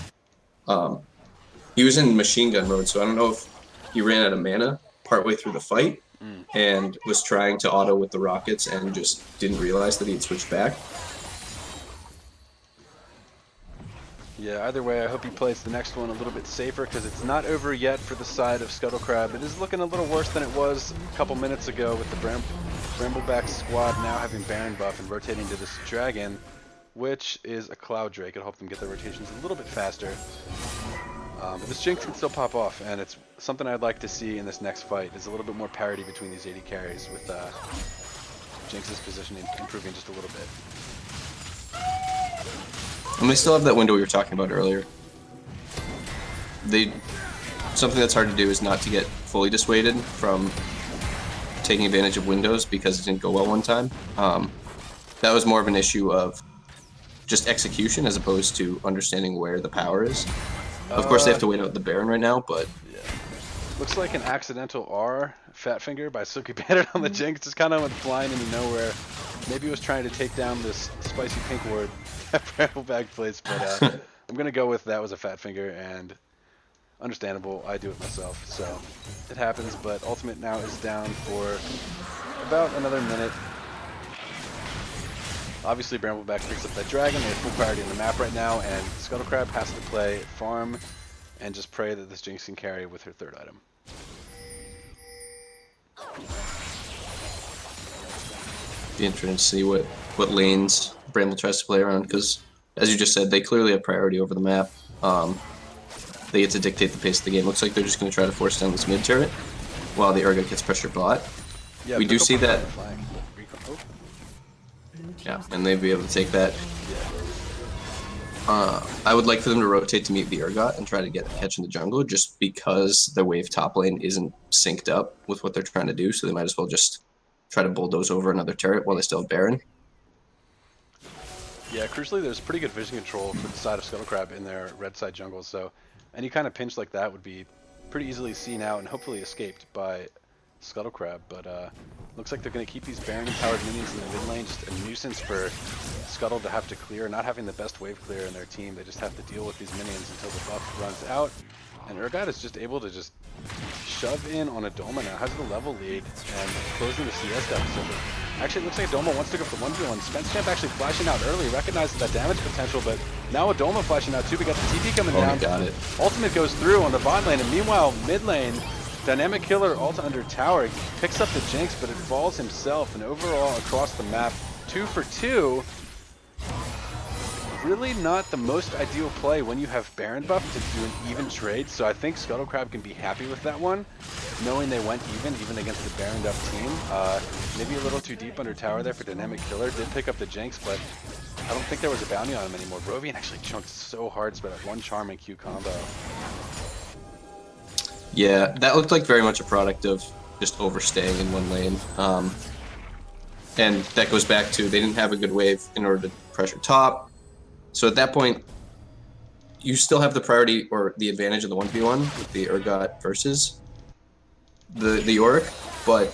he was in machine gun mode, so I don't know if he ran out of mana partway through the fight and was trying to auto with the rockets and just didn't realize that he had switched back. Yeah, either way, I hope he plays the next one a little bit safer because it's not over yet for the side of Scuttle Crab. It is looking a little worse than it was a couple minutes ago with the Brambleback squad now having Baron buff and rotating to this Dragon, which is a Cloud Drake. It'll help them get their rotations a little bit faster. But this Jinx can still pop off, and it's something I'd like to see in this next fight is a little bit more parity between these 80 carries with Jinx's positioning improving just a little bit. And they still have that window we were talking about earlier. Something that's hard to do is not to get fully dissuaded from taking advantage of windows because it didn't go well one time. That was more of an issue of just execution as opposed to understanding where the power is. Of course, they have to wait out the Baron right now, but yeah. Looks like an accidental R, Fat Finger by Silky Bandit on the Jinx. Just kind of went flying into nowhere. Maybe he was trying to take down this spicy pink ward that Brambleback plays, but I'm going to go with that was a Fat Finger, and understandable, I do it myself, so it happens, but Ultimate now is down for about another minute. Obviously, Brambleback picks up that Dragon. They have full priority on the map right now, and Scuttle Crab has to play farm and just pray that this Jinx can carry with her third item. be interesting to see what lanes Bramble tries to play around, because, as you just said, they clearly have priority over the map. They get to dictate the pace of the game. Looks like they're just going to try to force down this mid turret while the Urgot gets pressure bot. Yeah, we do see that. Oh. Yeah, and they'd be able to take that. I would like for them to rotate to meet the Urgot and try to get a catch in the jungle, just because the wave top lane isn't synced up with what they're trying to do, so they might as well just try to bulldoze over another turret while they still have Baron. Yeah, crucially, there's pretty good vision control for the side of Scuttle Crab in their red side jungle, so any kind of pinch like that would be pretty easily seen out and hopefully escaped by Scuttle Crab. But let Looks like they're going to keep these Baron-empowered minions in the mid lane. Just a nuisance for Scuttle to have to clear. Not having the best wave clear in their team. They just have to deal with these minions until the buff runs out. And Urgot is just able to just shove in on a Doma now. Has the level lead and closing the CS deficit. Actually, it looks like Doma wants to go for 1v1. Spence Champ actually flashing out early, recognizes that damage potential, but now a Doma flashing out too. We got the TP coming down. Got it. Ultimate goes through on the bot lane, and meanwhile, mid lane, Dynamic Killer ult under tower, picks up the Jinx, but it falls himself, and overall across the map, 2 for 2. Really not the most ideal play when you have Baron buff to do an even trade, so I think Scuttle Crab can be happy with that one, knowing they went even against the Baron up team. Maybe a little too deep under tower there for Dynamic Killer. Did pick up the Jinx, but I don't think there was a bounty on him anymore. Rovian actually chunked so hard, but at one charm and Q combo. Yeah, that looked like very much a product of just overstaying in one lane. And that goes back to they didn't have a good wave in order to pressure top. So at that point, you still have the priority or the advantage of the 1v1 with the Urgot versus the Yorick, but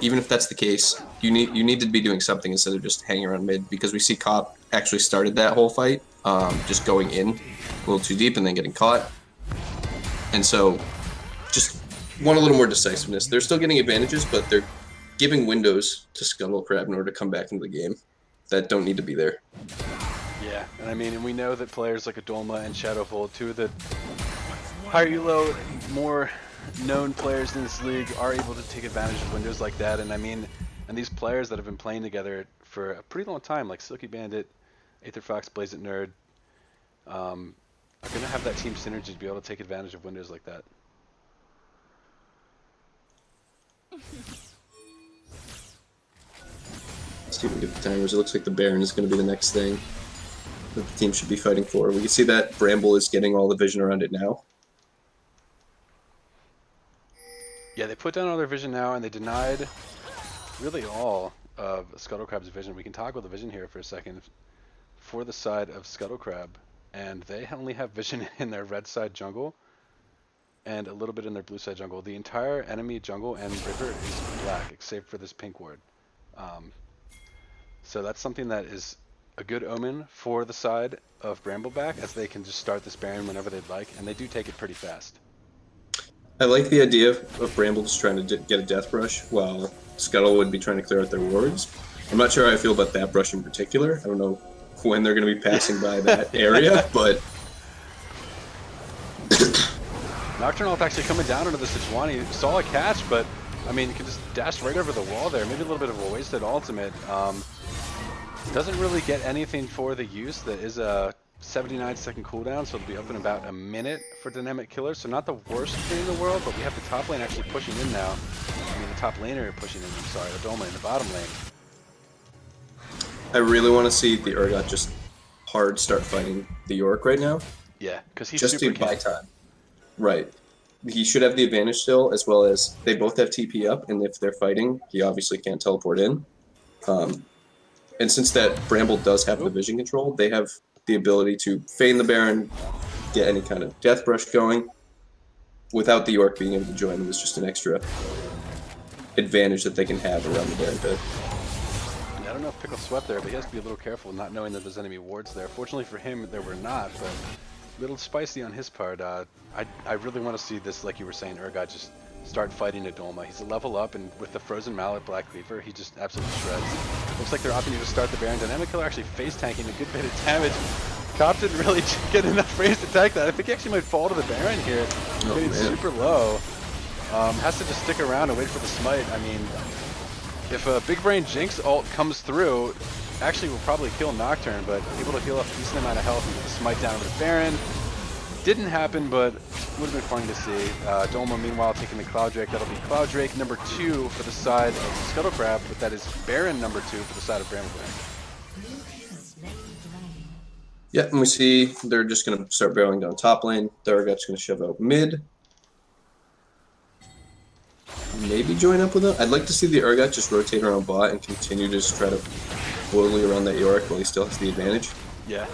even if that's the case, you need to be doing something instead of just hanging around mid, because we see Cop actually started that whole fight, just going in a little too deep and then getting caught. And so just want a little more decisiveness. They're still getting advantages, but they're giving windows to Scuttle Crab in order to come back into the game that don't need to be there. Yeah, and I mean, and we know that players like Adolma and Shadowfold, two of the higher elo, more known players in this league, are able to take advantage of windows like that. And I mean, and these players that have been playing together for a pretty long time, like Silky Bandit, Aether Fox, Blaze It Nerd, are going to have that team synergy to be able to take advantage of windows like that. Let's see if we can get the timers. It looks like the Baron is going to be the next thing that the team should be fighting for. We can see that Bramble is getting all the vision around it now. Yeah, they put down all their vision now, and they denied really all of Scuttle Crab's vision. We can talk about the vision here for a second for the side of Scuttle Crab, and they only have vision in their red side jungle and a little bit in their blue side jungle. The entire enemy jungle and river is black, except for this pink ward. So that's something that is a good omen for the side of Brambleback, as they can just start this Baron whenever they'd like, and they do take it pretty fast. I like the idea of Bramble just trying to get a death brush while Scuttle would be trying to clear out their wards. I'm not sure how I feel about that brush in particular. I don't know when they're going to be passing by that area, but... Nocturne Ult actually coming down into the Sejuani. Saw a catch, but I mean, you can just dash right over the wall there. Maybe a little bit of a wasted ultimate. Doesn't really get anything for the use. That is a 79-second cooldown, so it'll be up in about a minute for Dynamic Killer. So not the worst thing in the world, but we have the top lane actually pushing in now. I mean, the top laner pushing in, I'm sorry, Adolma in the bottom lane. I really want to see the Urgot just hard start fighting the Yorick right now. Yeah, because he's just super to buy time. Right. He should have the advantage still, as well as they both have TP up, and if they're fighting, he obviously can't teleport in. And since that Bramble does have the vision control, they have the ability to feign the Baron, get any kind of death brush going, without the Yorick being able to join. It was just an extra advantage that they can have around the Baron pit. I don't know if Pickle swept there, but he has to be a little careful not knowing that there's enemy wards there. Fortunately for him, there were not, but a little spicy on his part. I really want to see this, like you were saying, Urgot just start fighting Adolma. He's a level up, and with the Frozen Mallet Black Cleaver, he just absolutely shreds. Looks like they're opting to start the Baron. Dynamic Killer actually face tanking a good bit of damage. Cop didn't really get enough raise to tank that. I think he actually might fall to the Baron here. Getting super low. Has to just stick around and wait for the smite. I mean, if a Big Brain Jinx ult comes through, actually will probably kill Nocturne, but able to heal up a decent amount of health and get the smite down over the Baron. Didn't happen, but would have been fun to see. Dolma, meanwhile, taking the Cloud Drake. That'll be Cloud Drake number 2 for the side of Scuttle Crab, but that is Baron number 2 for the side of Bramble. Yeah, and we see they're just going to start barreling down top lane. Urgot's going to shove out mid. Maybe join up with them. I'd like to see the Urgot just rotate around bot and continue to just try to boldly around that Yorick while he still has the advantage. Yeah.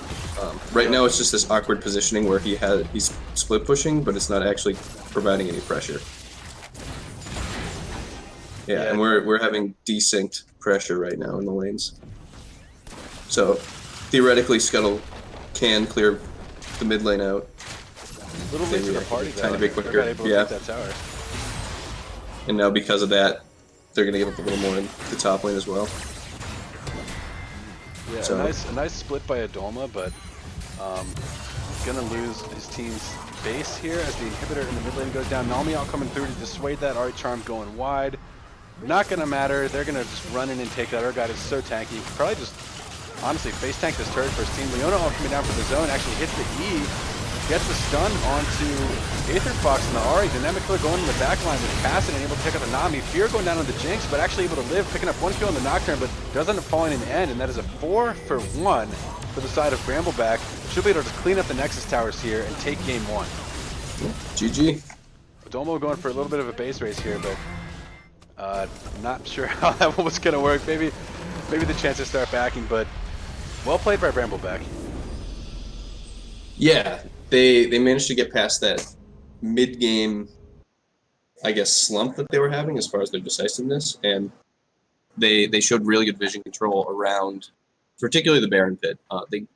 Right now it's just this awkward positioning where he's split pushing, but it's not actually providing any pressure. Yeah, and we're having desynced pressure right now in the lanes. So theoretically, Scuttle can clear the mid lane out. A little They late to the reacted party a though. tiny bit They're quicker. not able to Yeah, take that tower. and now because of that, they're gonna give up a little more in the top lane as well. Yeah, So a nice split by Adoma, but gonna lose his team's base here as the inhibitor in the mid lane goes down. Nami out coming through to dissuade that. Art Charm going wide. Not gonna matter. They're gonna just run in and take that. Urgot is so tanky. Probably just honestly face tank this turret for his team. Leona all coming down for the zone. Actually hits the E. Gets the stun onto Aether Fox and the Ahri. Dynamic Killer going in the back line with Cassidy and able to pick up the Nami. Fear going down on the Jinx, but actually able to live, picking up 1 kill in the Nocturne, but does end up falling in the end, and that is a 4-for-1 for the side of Brambleback. Should be able to just clean up the Nexus towers here and take game 1. GG. Domo going for a little bit of a base race here, but not sure how that one was going to work. Maybe the chances start backing, but well played by Brambleback. Yeah, they managed to get past that mid game, I guess, slump that they were having as far as their decisiveness, and they showed really good vision control around, particularly the Baron pit. They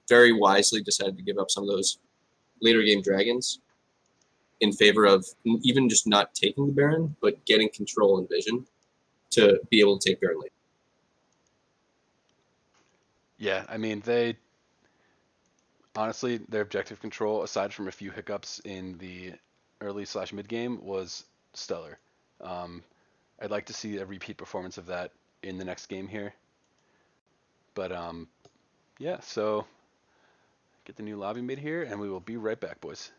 very wisely decided to give up some of those later game dragons in favor of even just not taking the Baron, but getting control and vision to be able to take Baron late. Yeah, I mean, honestly, their objective control, aside from a few hiccups in the early/mid game, was stellar. I'd like to see a repeat performance of that in the next game here. But yeah, so get the new lobby made here, and we will be right back, boys.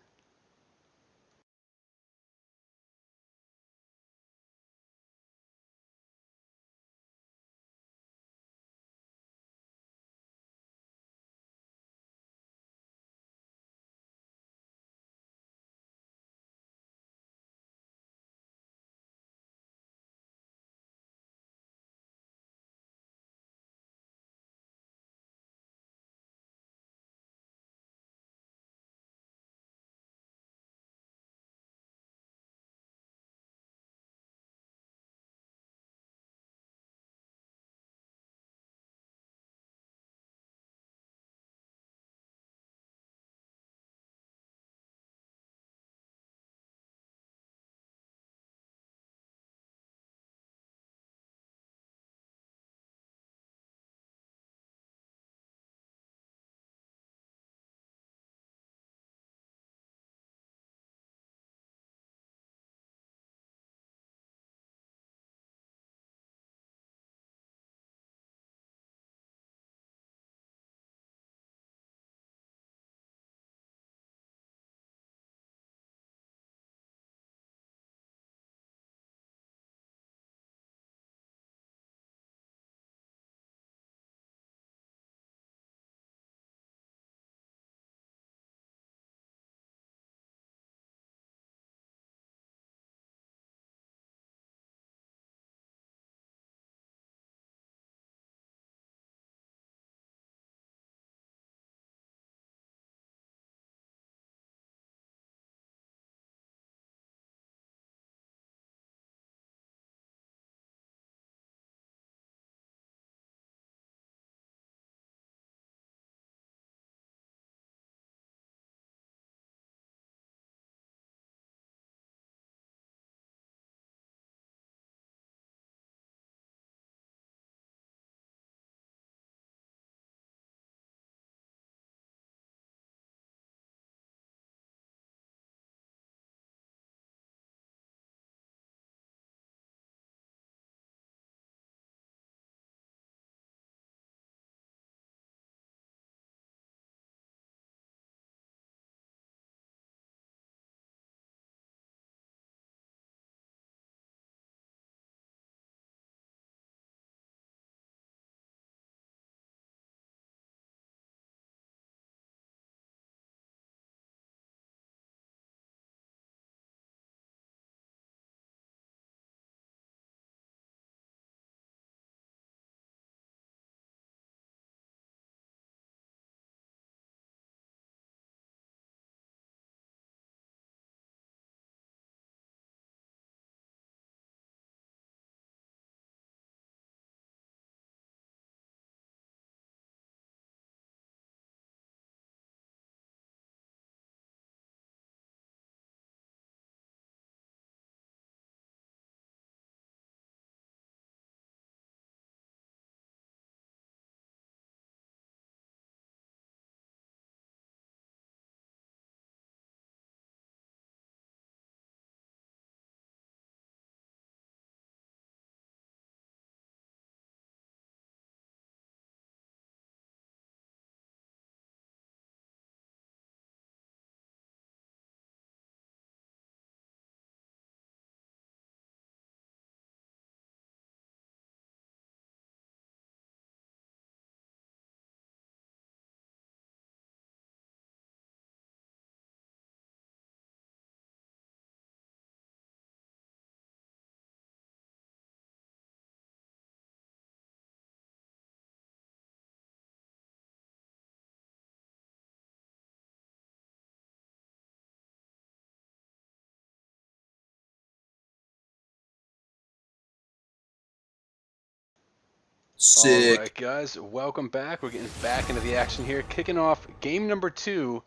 Sick. All right, guys, welcome back. We're getting back into the action here, kicking off game number 2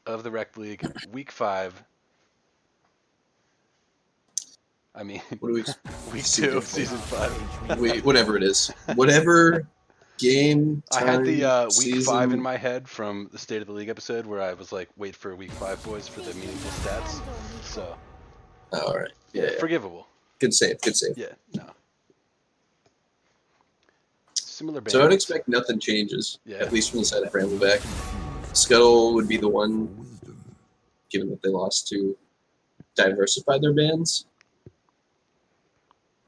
of the Rec League, week 5. I mean, What do we? week 2, season 5. Wait, whatever it is, whatever game I time. had the week 5 season. in my head from the State of the League episode where I was like, wait for week 5, boys, for the meaningful stats. So, All right. Yeah. forgivable. Good save. Good save. Yeah, no. Similar bands. So I would expect nothing changes, Yeah. at least from the side of Brambleback. Scuttle would be the one, given that they lost to diversify their bands.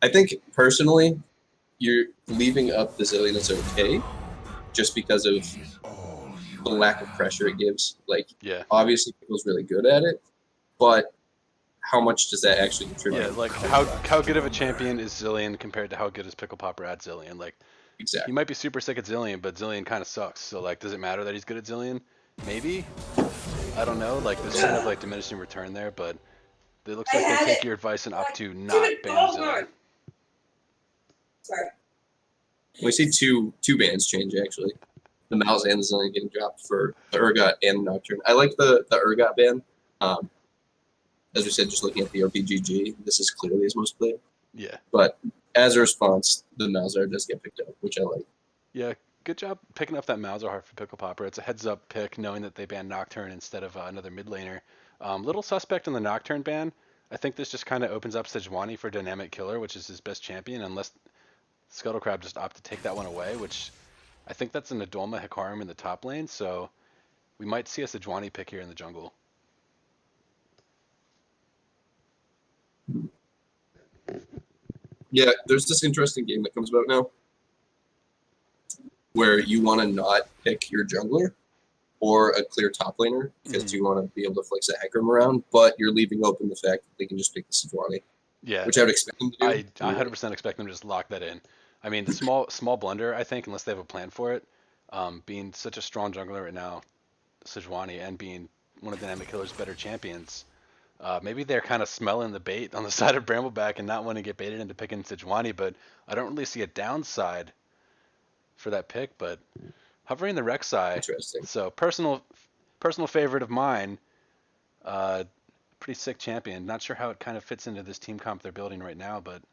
I think, personally, you're leaving up the Zillion is okay, just because of the lack of pressure it gives. Like, Yeah. obviously, people's really good at it, but how much does that actually contribute? Yeah, like how good of a champion is Zillion compared to how good is Pickle Popper at Zillion? Like, Exactly. he might be super sick at Zillion, but Zillion kind of sucks. So, like, does it matter that he's good at Zillion? Maybe. I don't know. Like, there's kind of, like, diminishing return there, but it looks like they take your advice and opt to not ban Zillion. Sorry. We see two bands change, actually. The Mouse and the Zillion getting dropped for the Urgot and the Nocturne. I like the Urgot ban. As we said, just looking at the OPGG, this is clearly his most played. Yeah. But as a response, the Malzahar does get picked up, which I like. Yeah, good job picking up that Malzahar for Pickle Popper. It's a heads-up pick, knowing that they banned Nocturne instead of another mid laner. Little suspect in the Nocturne ban. I think this just kind of opens up Sejuani for Dynamic Killer, which is his best champion, unless Scuttlecrab just opt to take that one away, which I think that's an Adolma Hikarim in the top lane, so we might see a Sejuani pick here in the jungle. Yeah, there's this interesting game that comes about now where you want to not pick your jungler or a clear top laner because you want to be able to flex a Hecarim around, but you're leaving open the fact that they can just pick the Sejuani, Yeah, which I would expect them to do. I 100% expect them to just lock that in. I mean, the small blunder, I think, unless they have a plan for it, being such a strong jungler right now, Sejuani, and being one of Dynamic Killer's better champions, maybe they're kind of smelling the bait on the side of Brambleback and not wanting to get baited into picking Sejuani, but I don't really see a downside for that pick, but hovering the Rek'Sai. Interesting. So personal favorite of mine, pretty sick champion. Not sure how it kind of fits into this team comp they're building right now, but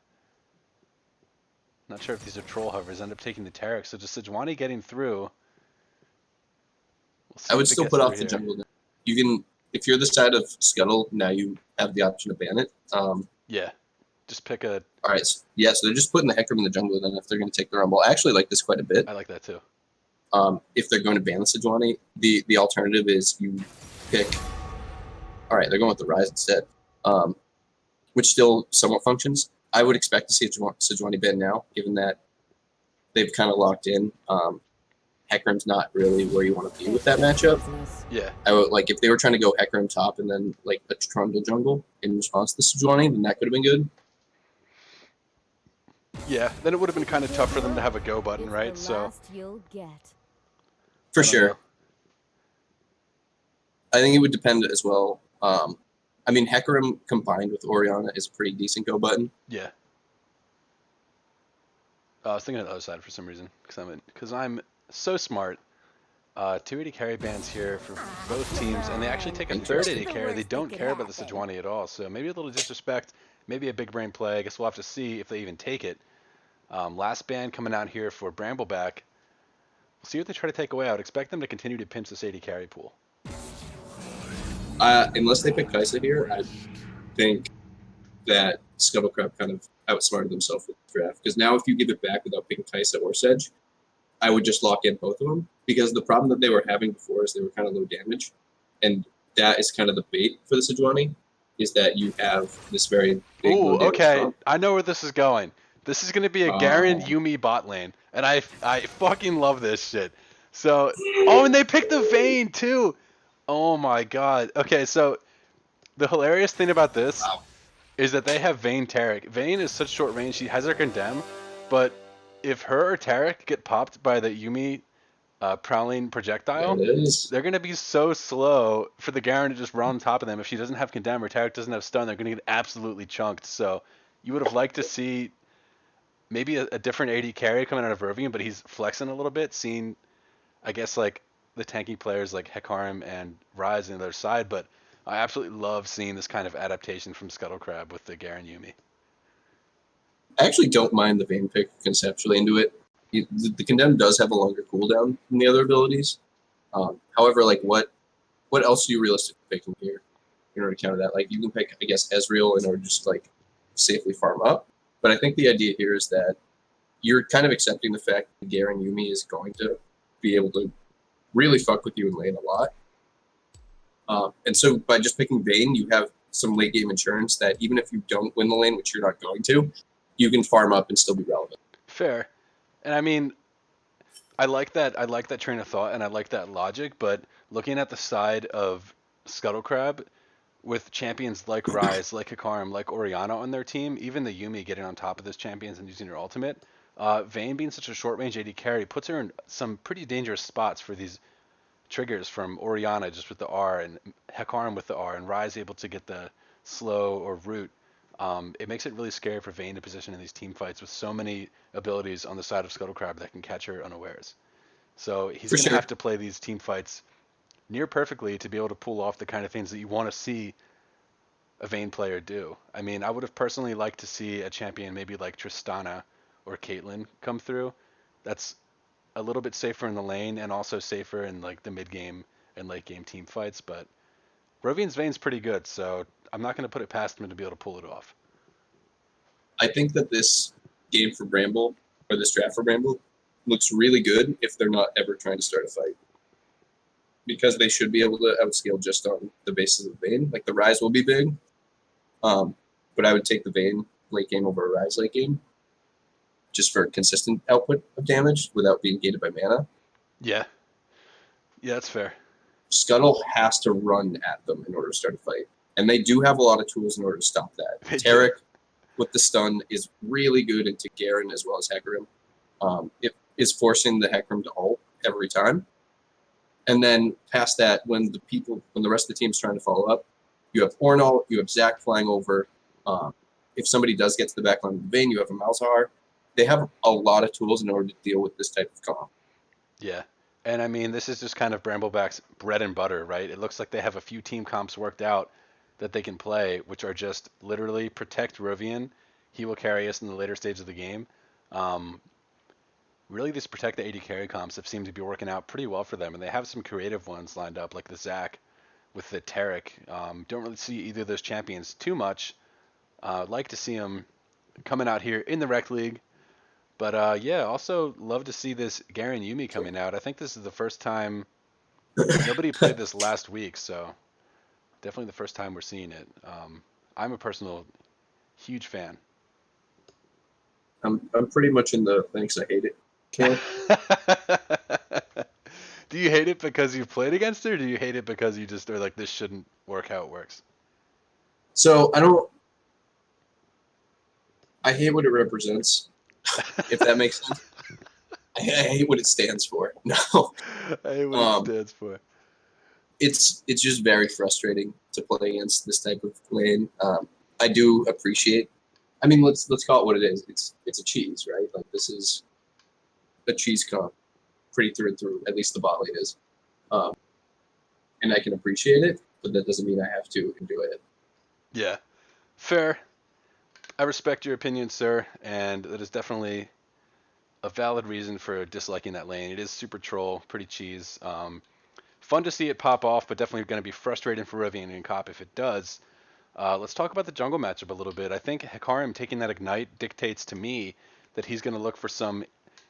not sure if these are troll hovers. End up taking the Taric, so just Sejuani getting through. We'll see I would if it still gets put through off the here. jungle. You can, if you're the side of Scuttle, now you have the option to ban it. Yeah, just pick a. All right, so they're just putting the Hecarim in the jungle then if they're going to take the Rumble. I actually like this quite a bit. I like that too. If they're going to ban the Sejuani, the alternative is you pick. All right, they're going with the Rise instead, which still somewhat functions. I would expect to see a Sejuani ban now, given that they've kind of locked in. Hecarim's not really where you want to be with that matchup. Yeah, I would like if they were trying to go Hecarim top and then like a Trundle jungle in response to the Sejuani, then that could have been good. yeah. Then it would have been kind of tough for them to have a go button, right? So For I don't sure. know. I think it would depend as well. I mean, Hecarim combined with Orianna is a pretty decent go button. Yeah. I was thinking of the other side for some reason because I'm so smart. 280 carry bans here for both teams, and they actually take a third 80 carry. They don't care about the Sejuani at all, so maybe a little disrespect, maybe a big brain play. I guess we'll have to see if they even take it. Last ban coming out here for Brambleback. We'll see what they try to take away. I would expect them to continue to pinch this 80 carry pool. Unless they pick Kaisa here, I think that Scuttlecrab kind of outsmarted themselves with the draft. Because now if you give it back without picking Kaisa or Sedge, I would just lock in both of them. Because the problem that they were having before is they were kind of low damage. And that is kind of the bait for the Sejuani, is that you have this very big low Ooh, damage okay. comp. I know where this is going. This is going to be a Garen Yuumi bot lane. And I fucking love this shit. So, oh, and they picked the Vayne too. Oh my god. Okay, so the hilarious thing about this is that they have Vayne Taric. Vayne is such short range, she has her condemn, but if her or Taric get popped by the Yuumi prowling projectile, There it is. they're going to be so slow for the Garen to just run on top of them. If she doesn't have condemn or Taric doesn't have stun, they're going to get absolutely chunked. So you would have liked to see maybe a different AD carry coming out of Rivian, but he's flexing a little bit, seeing, I guess, like the tanky players like Hecarim and Ryze on the other side. But I absolutely love seeing this kind of adaptation from Scuttle Crab with the Garen Yuumi. I actually don't mind the Vayne pick conceptually into it. The Condemn does have a longer cooldown than the other abilities. However, like what else are you realistically picking here in order to counter that? Like you can pick, I guess, Ezreal in order to just like safely farm up. But I think the idea here is that you're kind of accepting the fact that Garen Yuumi is going to be able to really fuck with you in lane a lot. And so by just picking Vayne, you have some late game insurance that even if you don't win the lane, which you're not going to, you can farm up and still be relevant. Fair. And I mean, I like that. I like that train of thought, and I like that logic. But looking at the side of Scuttle Crab, with champions like Ryze, like Hecarim, like Orianna on their team, even the Yuumi getting on top of those champions and using her ultimate, Vayne being such a short range AD carry puts her in some pretty dangerous spots for these triggers from Orianna just with the R and Hecarim with the R, and Ryze able to get the slow or root. It makes it really scary for Vayne to position in these team fights with so many abilities on the side of Scuttle Crab that can catch her unawares. So he's For going to sure. have to play these team fights near perfectly to be able to pull off the kind of things that you want to see a Vayne player do. I mean, I would have personally liked to see a champion maybe like Tristana or Caitlyn come through. That's a little bit safer in the lane and also safer in like the mid game and late game team fights. But Rovian's Vayne's pretty good, so I'm not going to put it past him to be able to pull it off. I think that this game for Bramble, or this draft for Bramble, looks really good if they're not ever trying to start a fight. Because they should be able to outscale just on the basis of Vayne. Like the Ryze will be big, but I would take the Vayne late game over a Ryze late game, just for consistent output of damage without being gated by mana. Yeah. Yeah, that's fair. Scuttle has to run at them in order to start a fight. And they do have a lot of tools in order to stop that. They do. Tarek with the stun is really good into Garen as well as Hecarim. It is forcing the Hecarim to ult every time. And then past that, when the rest of the team is trying to follow up, you have Ornal, you have Zac flying over. If somebody does get to the back line of the Vayne, you have a Malzahar. They have a lot of tools in order to deal with this type of comp. Yeah. And I mean, this is just kind of Brambleback's bread and butter, right? It looks like they have a few team comps worked out that they can play, which are just literally protect Rivian. He will carry us in the later stage of the game. Really, these protect the AD carry comps have seemed to be working out pretty well for them, and they have some creative ones lined up, like the Zac with the Tarek. Don't really see either of those champions too much. Like to see them coming out here in the Rec League. But yeah, also love to see this Garen Yuumi coming out. I think this is the first time nobody played this last week, so definitely the first time we're seeing it. I'm a personal huge fan. I'm pretty much in the thanks I hate it camp. Do you hate it because you've played against it, or do you hate it because you just are like, this shouldn't work how it works? So I hate what it represents, if that makes sense. I hate what it stands for. No. I hate what it stands for. It's just very frustrating to play against this type of lane. I do appreciate. I mean, let's call it what it is. It's a cheese, right? Like this is a cheese comp, pretty through and through. At least the bot lane is, and I can appreciate it, but that doesn't mean I have to enjoy it. Yeah, fair. I respect your opinion, sir, and that is definitely a valid reason for disliking that lane. It is super troll, pretty cheese. Fun to see it pop off, but definitely going to be frustrating for Rivian and Cop if it does. Let's talk about the jungle matchup a little bit. I think Hecarim taking that Ignite dictates to me that he's going to look for some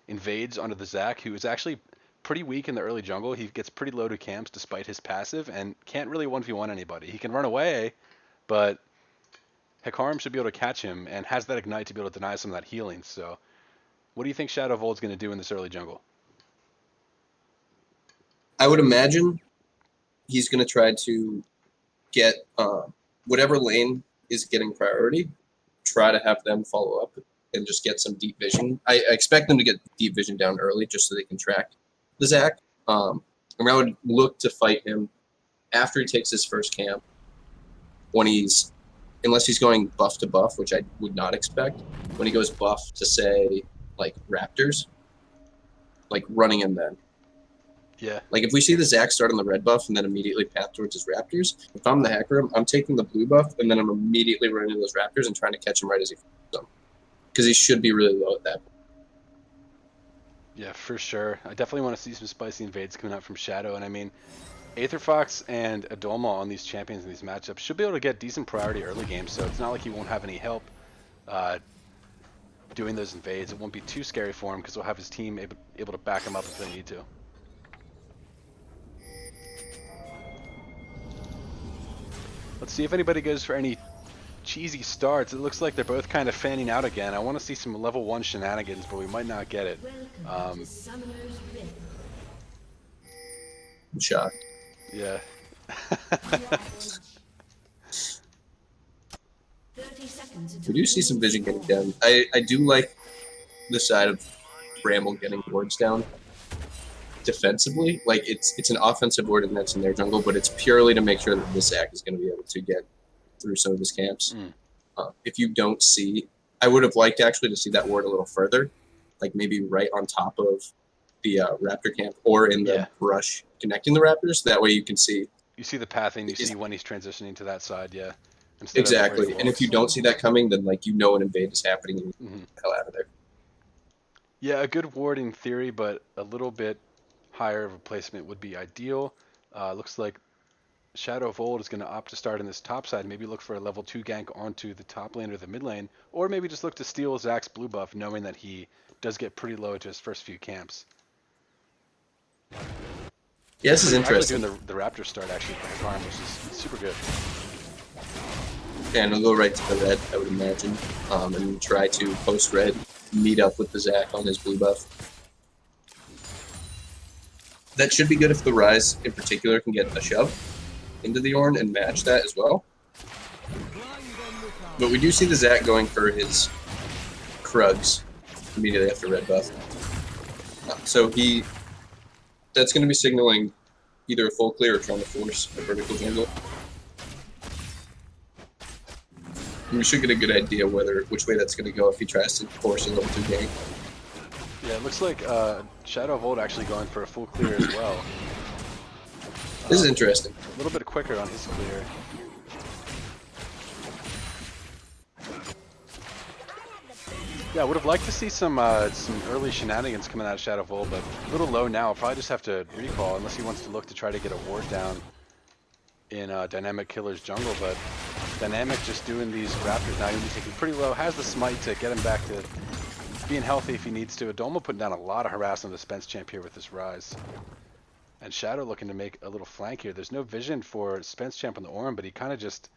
invades onto the Zac, who is actually pretty weak in the early jungle. He gets pretty low to camps despite his passive and can't really 1v1 anybody. He can run away, but Hecarim should be able to catch him and has that Ignite to be able to deny some of that healing. So what do you think Shadow Vold's going to do in this early jungle? I would imagine he's going to try to get whatever lane is getting priority, try to have them follow up and just get some deep vision. I expect them to get deep vision down early just so they can track the Zac. And I would look to fight him after he takes his first camp, when he's unless he's going buff to buff, which I would not expect. When he goes buff to say like Raptors, like running him then. Yeah. Like if we see the Zac start on the red buff and then immediately path towards his Raptors, if I'm the hacker, I'm taking the blue buff and then I'm immediately running into those Raptors and trying to catch him right as he falls them, because he should be really low at that point. Yeah, for sure. I definitely want to see some spicy invades coming out from Shadow, and I mean, Aether Fox and Adolma on these champions in these matchups should be able to get decent priority early game, so it's not like he won't have any help doing those invades. It won't be too scary for him because he'll have his team able to back him up if they need to. Let's see if anybody goes for any cheesy starts. It looks like they're both kind of fanning out again. I want to see some level 1 shenanigans, but we might not get it. I'm shocked. Yeah. We do see some vision getting down. I do like the side of Bramble getting wards down defensively. Like it's an offensive ward and that's in their jungle, but it's purely to make sure that this Zac is going to be able to get through some of his camps. If you don't see, I would have liked actually to see that ward a little further, like maybe right on top of the Raptor camp or in the brush connecting the Raptors. That way you can see. You see the pathing, you see when he's transitioning to that side, yeah. Exactly. And if you don't see that coming, then like you know an invade is happening and you get the hell out of there. Yeah, a good ward in theory, but a little bit higher of a placement would be ideal. Looks like Shadow of Old is going to opt to start in this top side, maybe look for a level 2 gank onto the top lane or the mid lane, or maybe just look to steal Zac's blue buff, knowing that he does get pretty low to his first few camps. Yeah, this is interesting. Doing the Raptor start actually by farm, which is super good. And we'll go right to the red, I would imagine, and try to post red, meet up with the Zac on his blue buff. That should be good if the Rise in particular can get a shove into the Ornn and match that as well. But we do see the Zac going for his Krugs immediately after red buff. So that's going to be signaling either a full clear or trying to force a vertical jungle. And we should get a good idea which way that's going to go if he tries to force a level 2 gank. Yeah, it looks like Shadow of Old actually going for a full clear as well. This is interesting. A little bit quicker on his clear. Yeah, I would have liked to see some early shenanigans coming out of Shadow of Old, but a little low now. I'll probably just have to recall unless he wants to look to try to get a ward down in Dynamic Killer's jungle, but Dynamic just doing these Raptors now, he's taking pretty low, has the smite to get him back to being healthy if he needs to. Adolma putting down a lot of harass on the Spence champ here with this Rise. And Shadow looking to make a little flank here. There's no vision for Spence champ on the Ornn, but he kind of just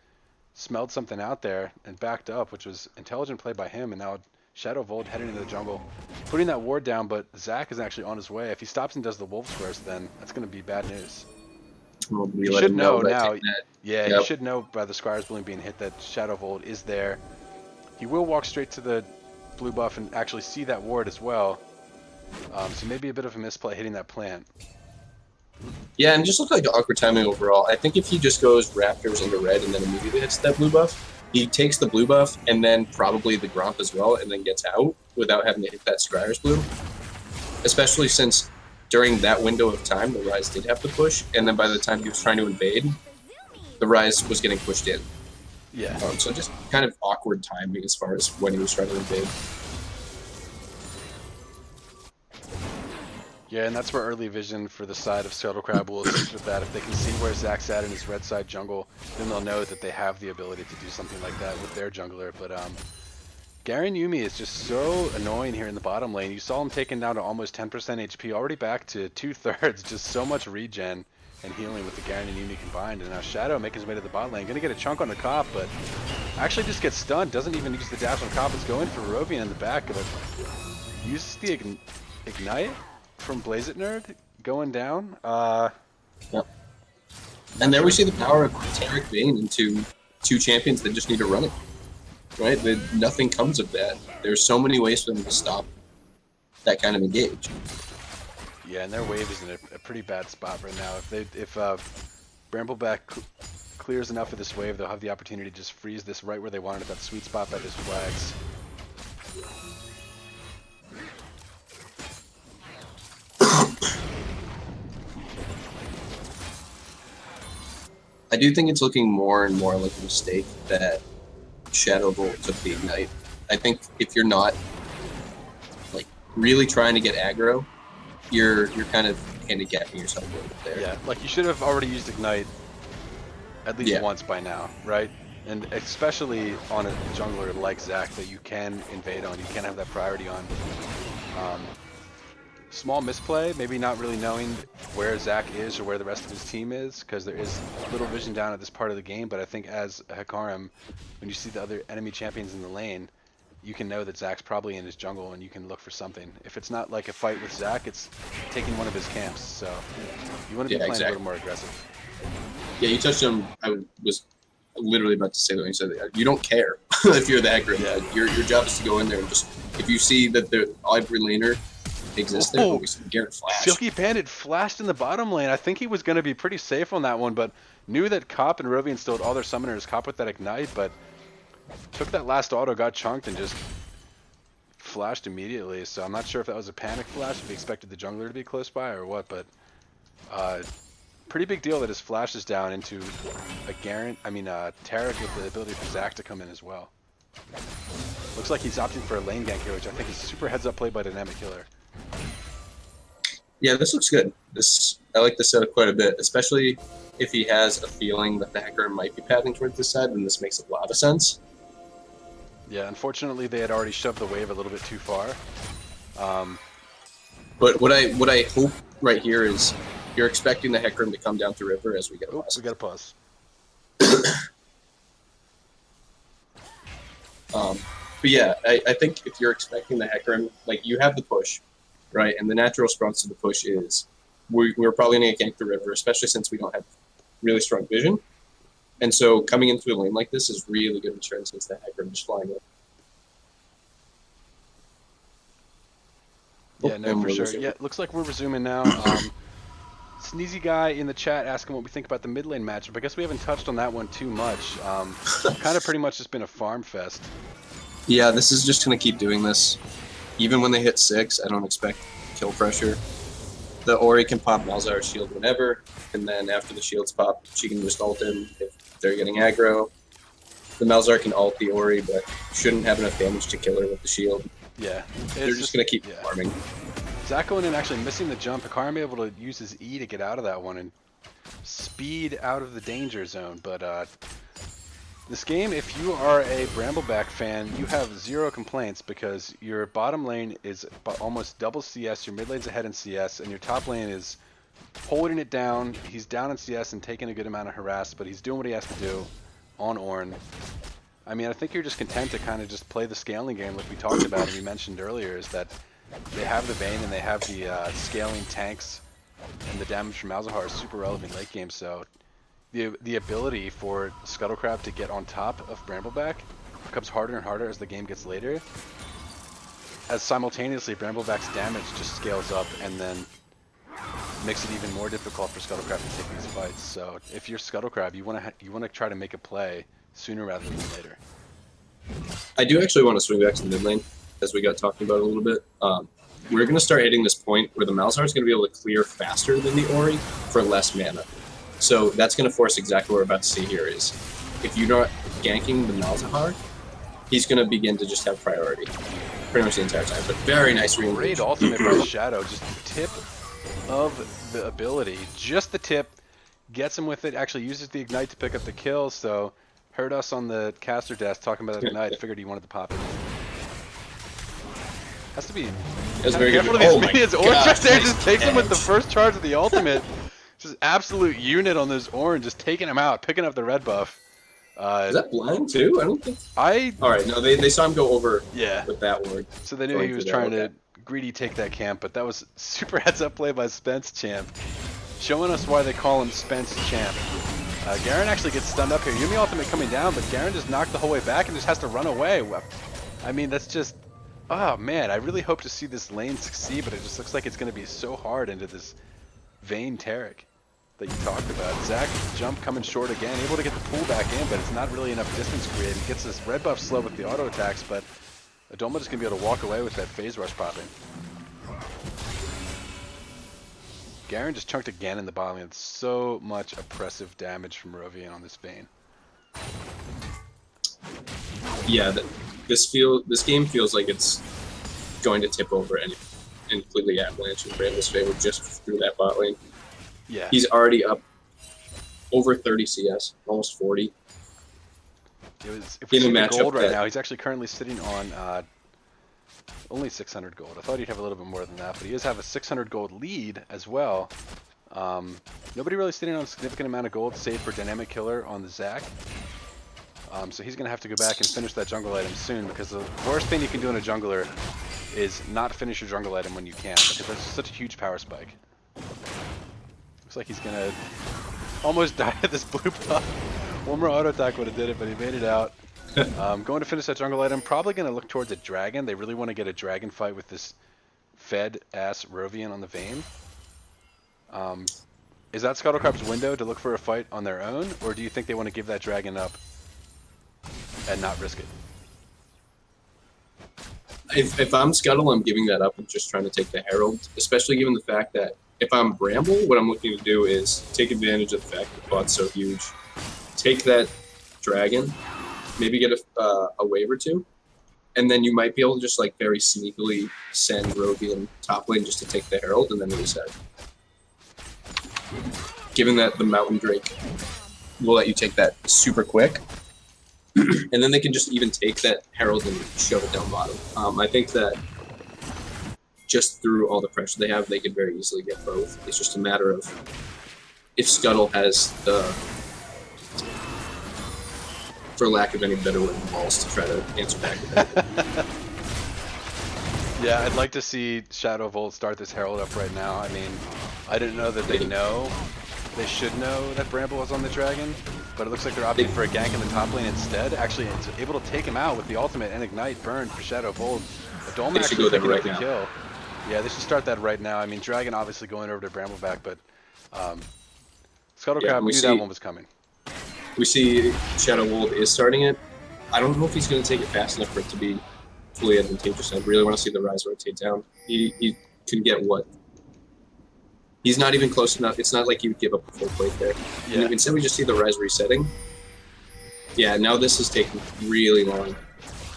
smelled something out there and backed up, which was intelligent play by him, and now Shadow of Old heading into the jungle, putting that ward down, but Zac is actually on his way. If he stops and does the wolf squares, then that's going to be bad news. Well, you should know now. Yeah, Yep. You should know by the Squire's Bloom being hit that Shadow of Old is there. He will walk straight to the blue buff and actually see that ward as well. So maybe a bit of a misplay hitting that plant. Yeah, and just looked like awkward timing overall. I think if he just goes Raptors into red and then immediately hits that blue buff, he takes the blue buff and then probably the Gromp as well and then gets out without having to hit that Scryer's Bloom. Especially since during that window of time, the Rise did have to push, and then by the time he was trying to invade, the Rise was getting pushed in. Yeah. So just kind of awkward timing as far as when he was trying to invade. Yeah, and that's where early vision for the side of Scuttle Crab will assist with that. If they can see where Zac's at in his red side jungle, then they'll know that they have the ability to do something like that with their jungler. But Garen Yuumi is just so annoying here in the bottom lane. You saw him taken down to almost 10% HP, already back to 2/3, just so much regen and healing with the Garen and Yuumi combined. And now Shadow making his way to the bot lane, gonna get a chunk on the cop, but actually just gets stunned, doesn't even use the dash on cop, is going for Rovian in the back, but uses the Ignite from Blaze It Nerd going down. Yep. And there we see the power of Tarek Bane into two champions that just need to run it. Right? Nothing comes of that. There's so many ways for them to stop that kind of engage. Yeah, and their wave is in a pretty bad spot right now. If Brambleback clears enough of this wave, they'll have the opportunity to just freeze this right where they want it at that sweet spot by those flags. I do think it's looking more and more like a mistake that Shadow Bolt took the Ignite. I think if you're not like really trying to get aggro, you're kind of handicapping yourself a little bit there. Yeah, like you should have already used Ignite at least once by now, right? And especially on a jungler like Zac that you can invade on, you can have that priority on. Small misplay, maybe not really knowing where Zac is or where the rest of his team is, because there is little vision down at this part of the game, but I think as a Hecarim, when you see the other enemy champions in the lane, you can know that Zac's probably in his jungle and you can look for something. If it's not like a fight with Zac, it's taking one of his camps, so you want to be playing a little more aggressive. Yeah, you touched on, I was literally about to say that when you said that. You don't care if you're the aggro. Yeah. Your job is to go in there and just, if you see that the every laner exists there, we see Garen flash. Silky Bandit flashed in the bottom lane. I think he was going to be pretty safe on that one, but knew that Cop and Rovian still had all their summoners. Cop with that Ignite, but took that last auto, got chunked, and just flashed immediately. So I'm not sure if that was a panic flash, if he expected the jungler to be close by or what, but pretty big deal that his flash is down into a Taric with the ability for Zac to come in as well. Looks like he's opting for a lane gank here, which I think is super heads-up play by Dynamic Killer. Yeah, this looks good. I like this setup quite a bit, especially if he has a feeling that the hacker might be pathing towards this side, then this makes a lot of sense. Yeah, unfortunately they had already shoved the wave a little bit too far. But what I hope right here is you're expecting the Hecarim to come down to river as we get a pause. We got a pause. But yeah, I think if you're expecting the Hecarim, like you have the push, right? And the natural response to the push is we're probably going to gank the river, especially since we don't have really strong vision. And so coming into a lane like this is really good return since the Hecarim is flying up. Yeah, no, for sure. Yeah, looks like we're resuming now. Sneezy guy in the chat asking what we think about the mid lane matchup. I guess we haven't touched on that one too much. Kind of pretty much just been a farm fest. Yeah, this is just going to keep doing this. Even when they hit 6, I don't expect kill pressure. The Ori can pop Malzahar's shield whenever, and then after the shields pop, she can just ult him if they're getting aggro. The Malzahar can ult the Ori, but shouldn't have enough damage to kill her with the shield. Yeah. They're just going to keep farming. Zac going in actually missing the jump. Hecarim able to use his E to get out of that one and speed out of the danger zone. But this game, if you are a Brambleback fan, you have zero complaints because your bottom lane is almost double CS, your mid lane's ahead in CS, and your top lane is holding it down. He's down in CS and taking a good amount of harass, but he's doing what he has to do on Ornn. I mean, I think you're just content to kind of just play the scaling game like we talked about and we mentioned earlier, is that they have the Vayne and they have the scaling tanks, and the damage from Malzahar is super relevant late game, so the ability for Scuttlecrab to get on top of Brambleback becomes harder and harder as the game gets later, as simultaneously Brambleback's damage just scales up and then makes it even more difficult for Scuttlecrab to take these fights. So if you're Scuttlecrab, you want to try to make a play sooner rather than later. I do actually want to swing back to the mid lane, as we got talking about a little bit. We're going to start hitting this point where the Malzahar is going to be able to clear faster than the Ori for less mana. So that's going to force exactly what we're about to see here is, if you're not ganking the Malzahar, he's going to begin to just have priority pretty much the entire time. But very nice re-engage. Great ultimate by Shadow, just the tip of the ability, just the tip, gets him with it, actually uses the Ignite to pick up the kill, so heard us on the caster desk talking about Ignite, figured he wanted to pop it. Has to be very careful good. of these Oh my minions. Orange gosh, just there nice just takes him with the catch. first charge of the ultimate. Just absolute unit on this Orange, just taking him out, picking up the red buff. Is that blind too? I don't think. All right, no, they saw him go over with that word. So they knew he was trying to greedy take that camp, but that was super heads up play by Spence Champ, showing us why they call him Spence Champ. Garen actually gets stunned up here. Yuumi ultimate coming down, but Garen just knocked the whole way back and just has to run away. I mean, that's just, oh man, I really hope to see this lane succeed, but it just looks like it's going to be so hard into this Vayne Taric. that you talked about. Zach jump coming short again, able to get the pull back in, but it's not really enough distance created. Gets this red buff slow with the auto attacks, but Adoma just gonna be able to walk away with that phase rush popping. Garen just chunked again in the bottom lane. So much oppressive damage from Rovian on this Vayne. Yeah, this game feels like it's going to tip over and completely avalanche in Bramble's favor just through that bot lane. Yeah. He's already up over 30 CS, almost 40. If we see the gold right that- now, he's actually currently sitting on only 600 gold. I thought he'd have a little bit more than that, but he does have a 600 gold lead as well. Nobody really sitting on a significant amount of gold, save for Dynamic Killer on the Zac. So he's going to have to go back and finish that jungle item soon, because the worst thing you can do in a jungler is not finish your jungle item when you can, because that's such a huge power spike. Looks like he's going to almost die at this blue buff. One more auto attack would have did it, but he made it out. Going to finish that jungle item, probably going to look towards a dragon. They really want to get a dragon fight with this fed-ass Rovian on the Vayne. Is that Scuttlecarp's window to look for a fight on their own, or do you think they want to give that dragon up and not risk it? If I'm Scuttle, I'm giving that up and just trying to take the Herald, especially given the fact that if I'm Bramble, what I'm looking to do is take advantage of the fact that the bot's so huge, take that dragon, maybe get a wave or two, and then you might be able to just like very sneakily send Rovian top lane just to take the Herald and then reset. Given that the Mountain Drake will let you take that super quick, and then they can just even take that Herald and shove it down bottom. I think that just through all the pressure they have, they could very easily get both. It's just a matter of if Scuttle has the, for lack of any better word, balls to try to answer back with that. Yeah, I'd like to see Shadow Volt start this Herald up right now. I mean, I didn't know that they should know that Bramble was on the dragon, but it looks like they're opting for a gank in the top lane instead. Actually, it's able to take him out with the ultimate and ignite burn for Shadow Volt. Adoma actually picking up the kill. Yeah, they should start that right now. I mean, Dragon obviously going over to Brambleback, but Scuttlecrab knew that one was coming. We see Shadow Wolf is starting it. I don't know if he's going to take it fast enough for it to be fully advantageous. I really want to see the Rise rotate down. He can get what? He's not even close enough. It's not like he would give up a full plate there. Yeah. And instead we just see the Rise resetting. Yeah, now this is taking really long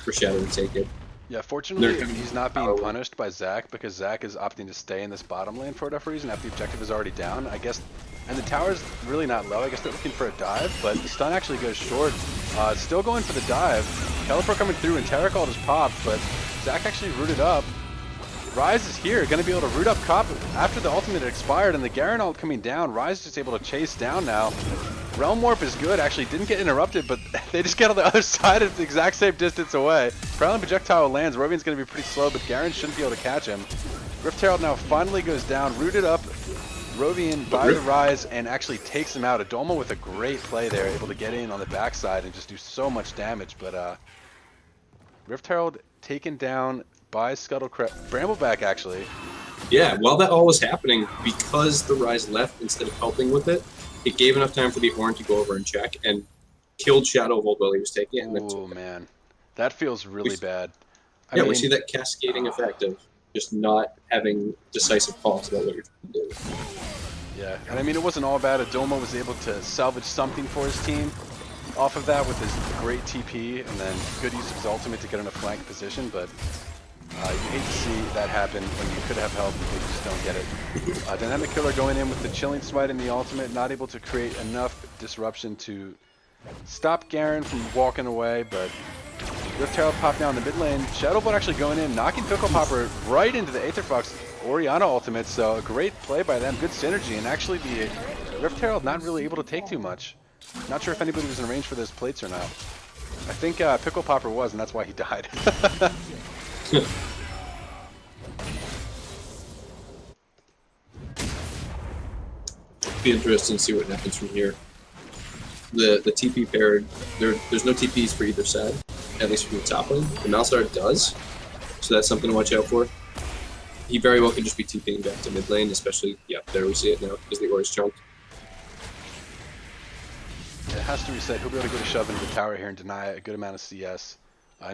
for Shadow to take it. Yeah, fortunately he's not being punished by Zac, because Zac is opting to stay in this bottom lane for whatever reason after the objective is already down, I guess. And the tower's really not low. I guess they're looking for a dive, but the stun actually goes short. Still going for the dive. Teleport coming through, and Terracall just popped, but Zac actually rooted up. Rise is here, going to be able to root up Cop after the ultimate had expired, and the Garen ult coming down. Rise is just able to chase down now. Realm Warp is good, actually didn't get interrupted, but they just get on the other side at the exact same distance away. Prowling Projectile lands, Rovian's going to be pretty slow, but Garen shouldn't be able to catch him. Rift Herald now finally goes down, rooted up Rovian by the Rise, and actually takes him out. Adoma with a great play there, able to get in on the backside and just do so much damage, but Rift Herald taken down by Brambleback actually. Yeah, while that all was happening, because the Rise left instead of helping with it, it gave enough time for the Ornn to go over and check and killed Shadow Volt while he was taking it. Oh man, that feels really bad. I mean, we see that cascading effect of just not having decisive calls about what you're trying to do. Yeah, and I mean, it wasn't all bad. Adoma was able to salvage something for his team off of that with his great TP, and then good use of his ultimate to get in a flank position, but you hate to see that happen when you could have help, but you just don't get it. Dynamic Killer going in with the Chilling Smite and the ultimate, not able to create enough disruption to stop Garen from walking away, but Rift Herald popped down the mid lane. Shadowbolt actually going in, knocking Pickle Popper right into the Aetherfox Orianna ultimate, so a great play by them, good synergy, and actually the Rift Herald not really able to take too much. Not sure if anybody was in range for those plates or not. I think Pickle Popper was, and that's why he died. Be interesting to see what happens from here. The TP paired, there's no TPs for either side, at least from the top lane. The Malzahar does, so that's something to watch out for. He very well could just be TPing back to mid lane, especially, yeah, there we see it now, because the ore is chunked. has to reset. He'll be able to get a shove into the tower here and deny a good amount of CS.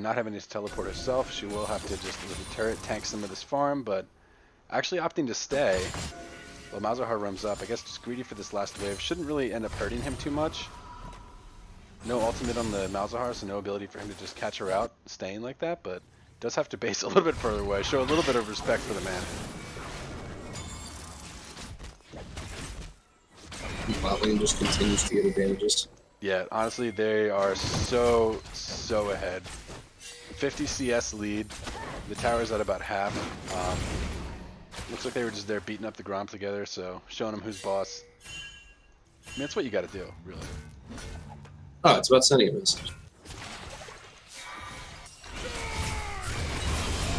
Not having to teleport herself, she will have to just with the turret tank some of this farm, but actually opting to stay while Malzahar roams up. I guess just greedy for this last wave. Shouldn't really end up hurting him too much. No ultimate on the Malzahar, so no ability for him to just catch her out staying like that, but does have to base a little bit further away. Show a little bit of respect for the man. Bot lane just continues to get advantages. Yeah, honestly, they are so ahead. 50 CS lead. The tower's at about half. Looks like they were just there beating up the Gromp together, so showing them who's boss. I mean, that's what you got to do, really. Oh, it's about sending a message.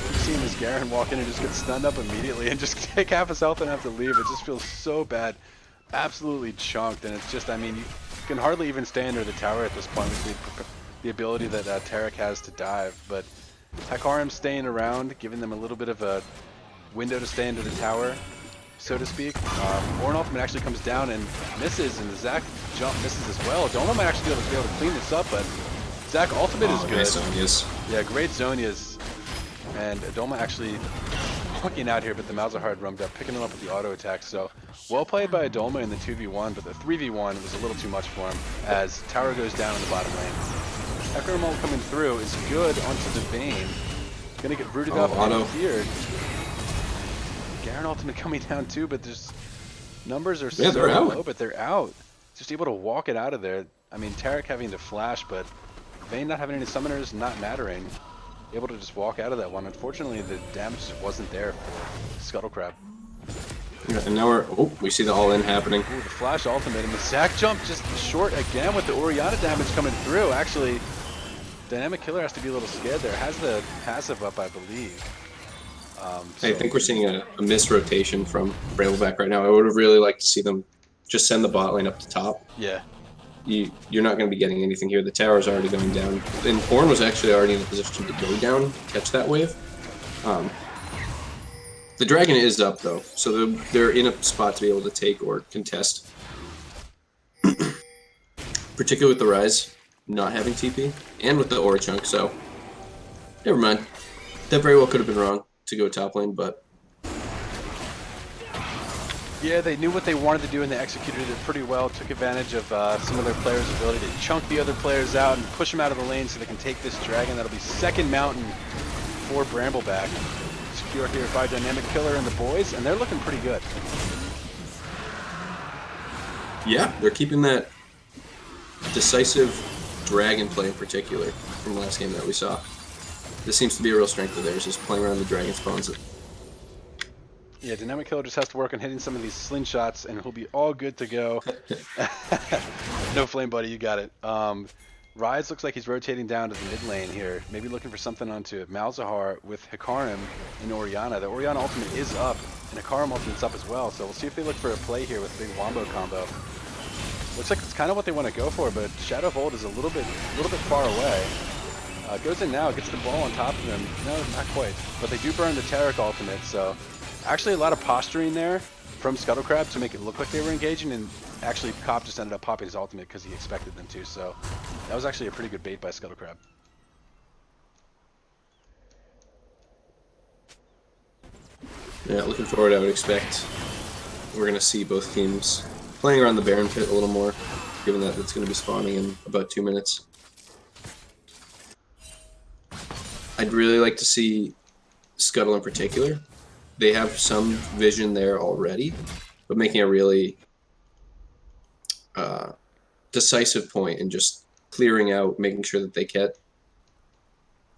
You've seen this Garen walk in and just get stunned up immediately and just take half his health and have to leave. It just feels so bad. Absolutely chunked, and it's just, I mean, you can hardly even stay under the tower at this point with the ability that Taric has to dive, but Hecarim's staying around, giving them a little bit of a window to stay under the tower, so to speak. Ornn ultimate actually comes down and misses, and the Zac jump misses as well. Doma might actually be able to clean this up, but Zac ultimate is good. Nice Zonias. Yeah, great Zonias, and Doma actually walking out here, but the Malzahar had roamed up, picking him up with the auto attack, so well played by Adolma in the 2v1, but the 3v1 was a little too much for him as tower goes down in the bottom lane. Hecarim coming through is good onto the Vayne. Gonna get rooted up auto. and feared. Garen ultimate coming down too, but there's numbers are so they're out. low, but they're out. Just able to walk it out of there. I mean, Taric having to flash, but Vayne not having any summoners, not mattering. Able to just walk out of that one. Unfortunately, the damage just wasn't there for Scuttle Crab. Yeah, and now we see the all-in happening. Ooh, the flash ultimate, and the Zac jump just short again with the Orianna damage coming through. Actually, Dynamic Killer has to be a little scared there. Has the passive up, I believe. I think we're seeing a misrotation from Brambleback right now. I would have really liked to see them just send the bot lane up to top. Yeah. You're not going to be getting anything here. The tower's already going down. And Ornn was actually already in a position to go down, catch that wave. The dragon is up, though, so they're in a spot to be able to take or contest. Particularly with the Rise not having TP, and with the Aura Chunk, so never mind. That very well could have been wrong to go top lane, but Yeah, they knew what they wanted to do and they executed it pretty well. Took advantage of some of their players' ability to chunk the other players out and push them out of the lane so they can take this dragon. That'll be second mountain for Brambleback. Secure here by Dynamic Killer and the boys, and they're looking pretty good. yeah, they're keeping that decisive dragon play in particular from last game that we saw. This seems to be a real strength of theirs, is playing around the dragon spawns. Yeah, Dynamic Killer just has to work on hitting some of these slingshots, and he'll be all good to go. No flame, buddy, you got it. Rise looks like he's rotating down to the mid lane here, maybe looking for something onto Malzahar with Hecarim and Orianna. The Orianna ultimate is up, and Hecarim ultimate's up as well, so we'll see if they look for a play here with a big wombo combo. Looks like it's kind of what they want to go for, but Shadow of Old is a little bit far away. Goes in now, gets the ball on top of them. No, not quite. But they do burn the Taric ultimate, so actually a lot of posturing there from Scuttle Crab to make it look like they were engaging, and actually Cop just ended up popping his ultimate because he expected them to, so that was actually a pretty good bait by Scuttle Crab. Yeah, looking forward, I would expect we're going to see both teams playing around the Baron pit a little more, given that it's going to be spawning in about 2 minutes. I'd really like to see Scuttle in particular. They have some vision there already, but making a really decisive point and just clearing out, making sure that they get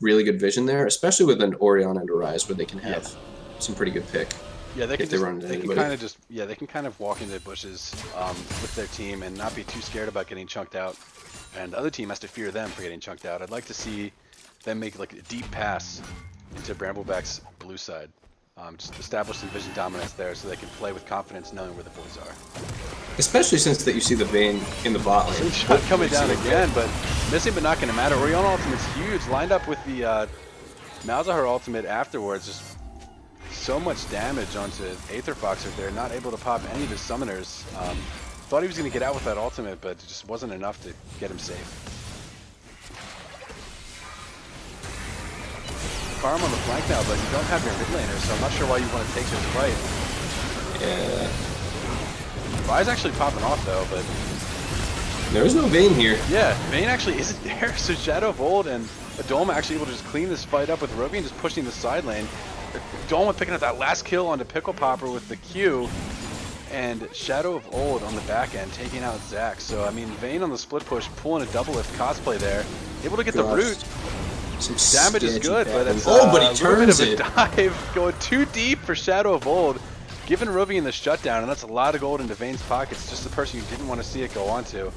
really good vision there, especially with an Orianna and a Rise where they can have some pretty good pick. Yeah, they can they can kind of walk into the bushes with their team and not be too scared about getting chunked out, and the other team has to fear them for getting chunked out. I'd like to see them make like a deep pass into Brambleback's blue side. Just establish some vision dominance there so they can play with confidence knowing where the boys are. Especially since that you see the Vayne in the bot lane. Shot coming down again, but missing, but not going to matter. Orianna ultimate's huge, lined up with the Malzahar ultimate afterwards. Just so much damage onto Aether Fox right there, not able to pop any of his summoners. Thought he was going to get out with that ultimate, but it just wasn't enough to get him safe. Farm on the flank now, but you don't have your mid laner, so I'm not sure why you want to take this fight. Yeah. Vi's actually popping off though, but There is no Vayne here. yeah, Vayne actually isn't there. So Shadow of Old and Adolma actually able to just clean this fight up with Rovian just pushing the side lane. Adolma picking up that last kill onto Pickle Popper with the Q, and Shadow of Old on the back end taking out Zac. So I mean, Vayne on the split push pulling a double lift cosplay there, able to get the root. Some Damage is sketchy good, but patterns. it's Oh, but a he little bit turns of a it. dive going too deep for Shadow of Old, giving Rovian the shutdown, and that's a lot of gold into Vayne's pockets. Just the person you didn't want to see it go on to.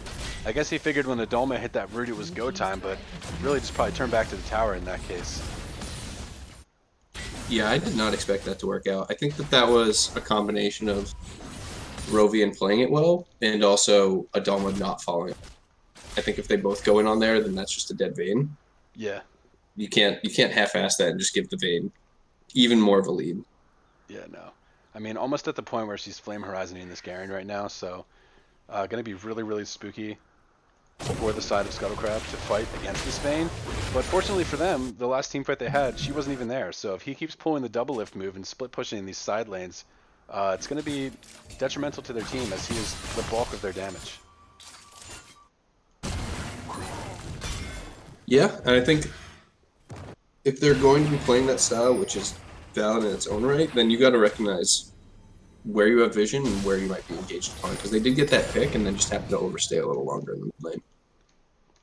I guess he figured when the Dolma hit that root it was go time, but really just probably turned back to the tower in that case. Yeah, I did not expect that to work out. I think that was a combination of Rovian playing it well and also Adalma not following. I think if they both go in on there, then that's just a dead Vayne. Yeah. You can't half-ass that and just give the Vayne even more of a lead. Yeah, no. I mean, almost at the point where she's Flame Horizoning this Garen right now, so going to be really, really spooky for the side of Scuttlecrab to fight against this Vayne. But fortunately for them, the last team fight they had, she wasn't even there. So if he keeps pulling the double lift move and split pushing in these side lanes, it's going to be detrimental to their team as he is the bulk of their damage. Yeah, and I think if they're going to be playing that style, which is valid in its own right, then you got to recognize where you have vision and where you might be engaged upon, because they did get that pick and then just happened to overstay a little longer in the mid lane.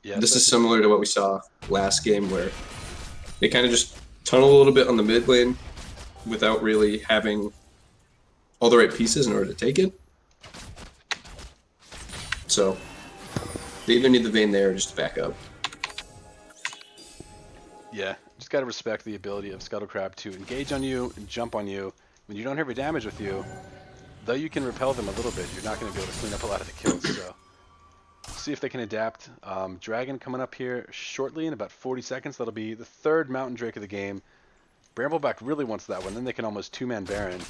Yeah, This is similar to what we saw last game, where they kind of just tunnel a little bit on the mid lane without really having all the right pieces in order to take it. So they either need the Vayne there or just to back up. Yeah, just got to respect the ability of Scuttlecrab to engage on you and jump on you when you don't have your damage with you. Though you can repel them a little bit, you're not going to be able to clean up a lot of the kills. So see if they can adapt. Dragon coming up here shortly in about 40 seconds. That'll be the third Mountain Drake of the game. Brambleback really wants that one. Then they can almost two-man Baron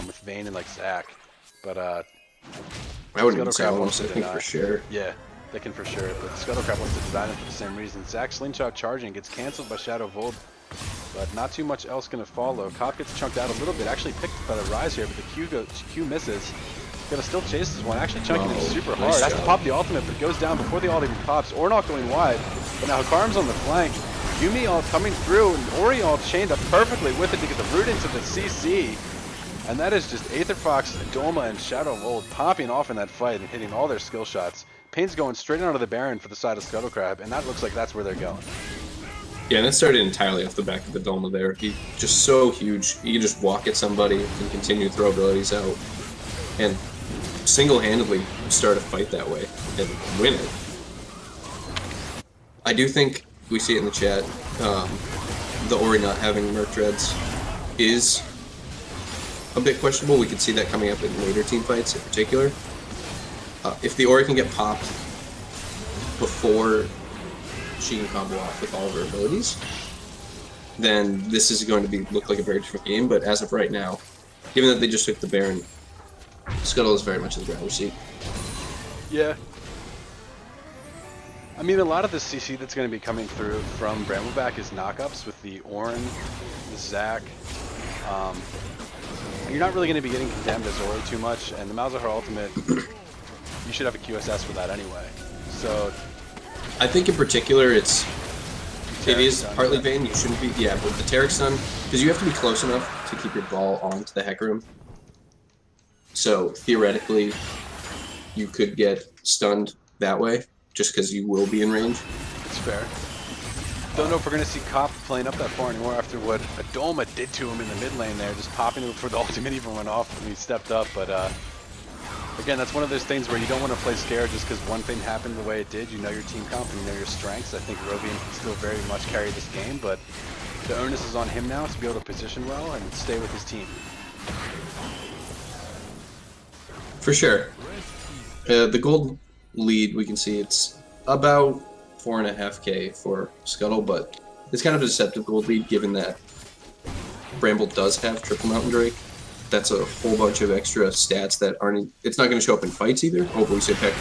with Vayne and like Zac. But I wouldn't even say Scuttlecrab almost, wants I to think deny. for sure. Yeah, they can for sure. But Scuttlecrab wants to design it for the same reason. Zac slingshot charging gets canceled by Shadow of Old, but not too much else going to follow. Cop gets chunked out a little bit. Actually picked by the Rise here, but the Q misses. Gonna still chase this one. Actually chunking him super hard. Nice Has to job. pop the ultimate, but it goes down before the ult even pops. Ornok going wide, but now Hakarm's on the flank. Yumi ult coming through, and Ori ult chained up perfectly with it to get the root into the CC. And that is just Aetherfox, Dolma, and Shadow of Old popping off in that fight and hitting all their skill shots. Pain's going straight onto the Baron for the side of Scuttlecrab, and that looks like that's where they're going. Yeah, and that started entirely off the back of the Dolma there. He's just so huge. He can just walk at somebody and continue to throw abilities out. And single-handedly start a fight that way and win it. I do think, we see it in the chat, the Ori not having Merc Dreads is a bit questionable. We could see that coming up in later team fights in particular. If the Ori can get popped before she can combo off with all of her abilities, then this is going to look like a very different game. But as of right now, given that they just took the Baron, Scuttle is very much in the driver's seat. Yeah. I mean, a lot of the CC that's going to be coming through from Brambleback is knockups with the Ornn, the Zac. You're not really going to be getting condemned as Ori too much, and the Malzahar ultimate, you should have a QSS for that anyway. So I think in particular it is Stun, partly yeah. Vayne. You shouldn't be, yeah, but the Taric stun, because you have to be close enough to keep your ball onto the Heck Room. So theoretically, you could get stunned that way, just because you will be in range. It's fair. Don't know if we're going to see Cop playing up that far anymore after what Adolma did to him in the mid lane there, just popping him before the ultimate even went off when he stepped up. But again, that's one of those things where you don't want to play scared just because one thing happened the way it did. You know your team comp and you know your strengths. I think Rovian can still very much carry this game, but the onus is on him now to be able to position well and stay with his team. For sure. The gold lead, we can see it's about 4.5k for Scuttle, but it's kind of a deceptive gold lead given that Bramble does have triple Mountain Drake that's a whole bunch of extra stats that aren't. It's not going to show up in fights either. Oh, but we said pick.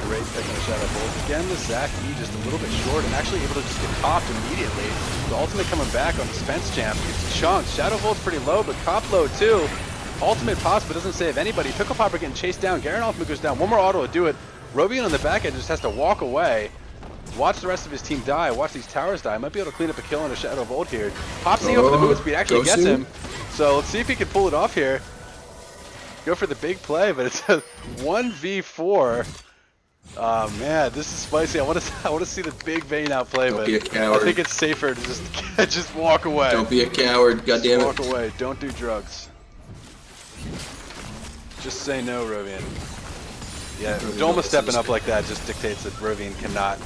Great pick on Shadow Bolt. Again, the Zach E just a little bit short and actually able to just get popped immediately. The ultimate coming back on his fence jam. Gets chunked. Shadow Bolt's pretty low, but cop low too. Ultimate pops, but doesn't save anybody. Pickle Popper getting chased down. Garen ultimate goes down. One more auto to do it. Rovian on the back end just has to walk away. Watch the rest of his team die. Watch these towers die. Might be able to clean up a kill on a Shadow Bolt here. Popsy over the move speed actually gets him. So let's see if he can pull it off here. Go for the big play, but it's a 1v4. Oh man, this is spicy. I want to see the big Vayne outplay, Don't but be a coward. I think it's safer to just walk away. Don't be a coward. God damn it. Walk away. Don't do drugs. Just say no, Rovian. Yeah, Dolma stepping up like that just dictates that Rovian cannot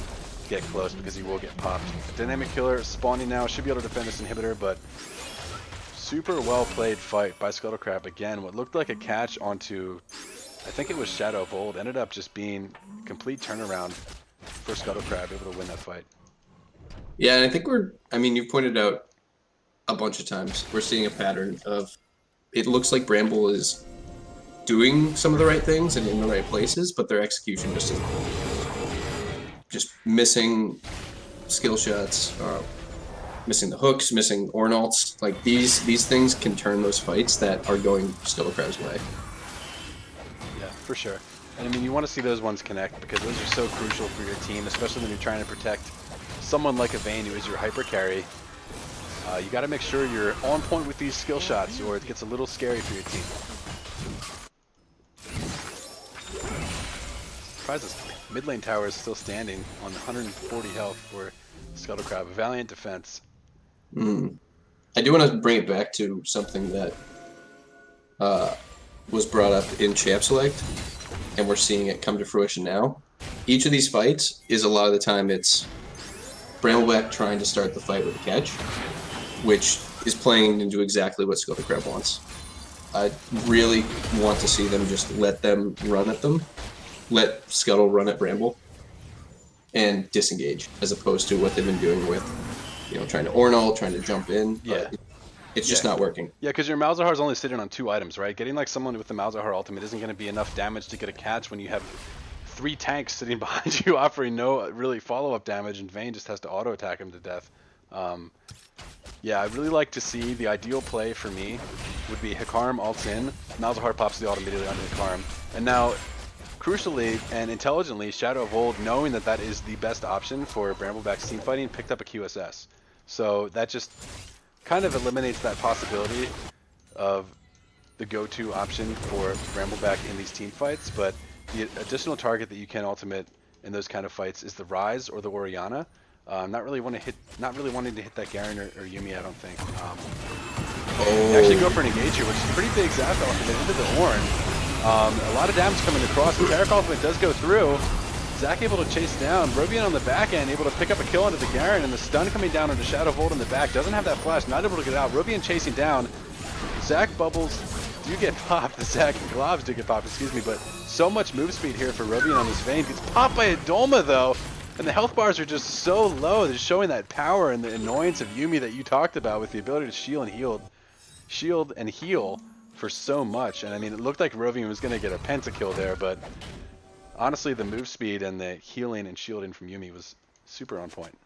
get close because he will get popped. Dynamic Killer spawning now, should be able to defend this inhibitor, but super well played fight by Scuttlecrab. Again, what looked like a catch onto, I think it was Shadow Bolt, ended up just being complete turnaround for Scuttlecrab, able to win that fight. Yeah, and I think you've pointed out a bunch of times, we're seeing a pattern of, it looks like Bramble is doing some of the right things and in the right places, but their execution just isn't. Just missing skill shots, missing the hooks, missing Ornalts. Like these things can turn those fights that are going Scuttlecrab's way. Yeah, for sure. And I mean, you want to see those ones connect because those are so crucial for your team, especially when you're trying to protect someone like a Vayne who is your hyper carry. You got to make sure you're on point with these skill shots, or it gets a little scary for your team. Surprises. Mid lane tower is still standing on 140 health for Scuttlecrab. A valiant defense. I do want to bring it back to something that was brought up in Champ Select, and we're seeing it come to fruition now. Each of these fights is a lot of the time it's Brambleback trying to start the fight with a catch, which is playing into exactly what Scuttlecrab wants. I really want to see them just let them run at them. Let Scuttle run at Bramble and disengage, as opposed to what they've been doing with, trying to Ornal, trying to jump in. Yeah. It's just not working. Yeah, because your Malzahar is only sitting on 2 items, right? Getting like someone with the Malzahar ultimate isn't going to be enough damage to get a catch when you have 3 tanks sitting behind you offering no really follow-up damage, and Vayne just has to auto-attack him to death. Yeah, I'd really like to see the ideal play for me would be Hikarim ults in, Malzahar pops the ult immediately onto Hikarim, and now crucially and intelligently, Shadow of Old, knowing that that is the best option for Brambleback's team fighting, picked up a QSS. So that just kind of eliminates that possibility of the go-to option for Brambleback in these team fights, but the additional target that you can ultimate in those kind of fights is the Ryze or the Orianna. Not really wanting to hit that Garen or Yuumi, I don't think. You actually go for an engage here, which is pretty big Zap ultimate into the Ornn. A lot of damage coming across. The Carrick ultimate does go through. Zac able to chase down. Rovian on the back end able to pick up a kill onto the Garen, and the stun coming down onto Shadow Volt in the back. Doesn't have that flash, not able to get out. Rovian chasing down. Zac bubbles do get popped. The Zac globs do get popped, excuse me, but so much move speed here for Rovian on this Vayne. Gets popped by a Dolma though, and the health bars are just so low. They're showing that power and the annoyance of Yuumi that you talked about with the ability to shield and heal for so much. And I mean, it looked like Rovian was going to get a pentakill there, but honestly, the move speed and the healing and shielding from Yuumi was super on point.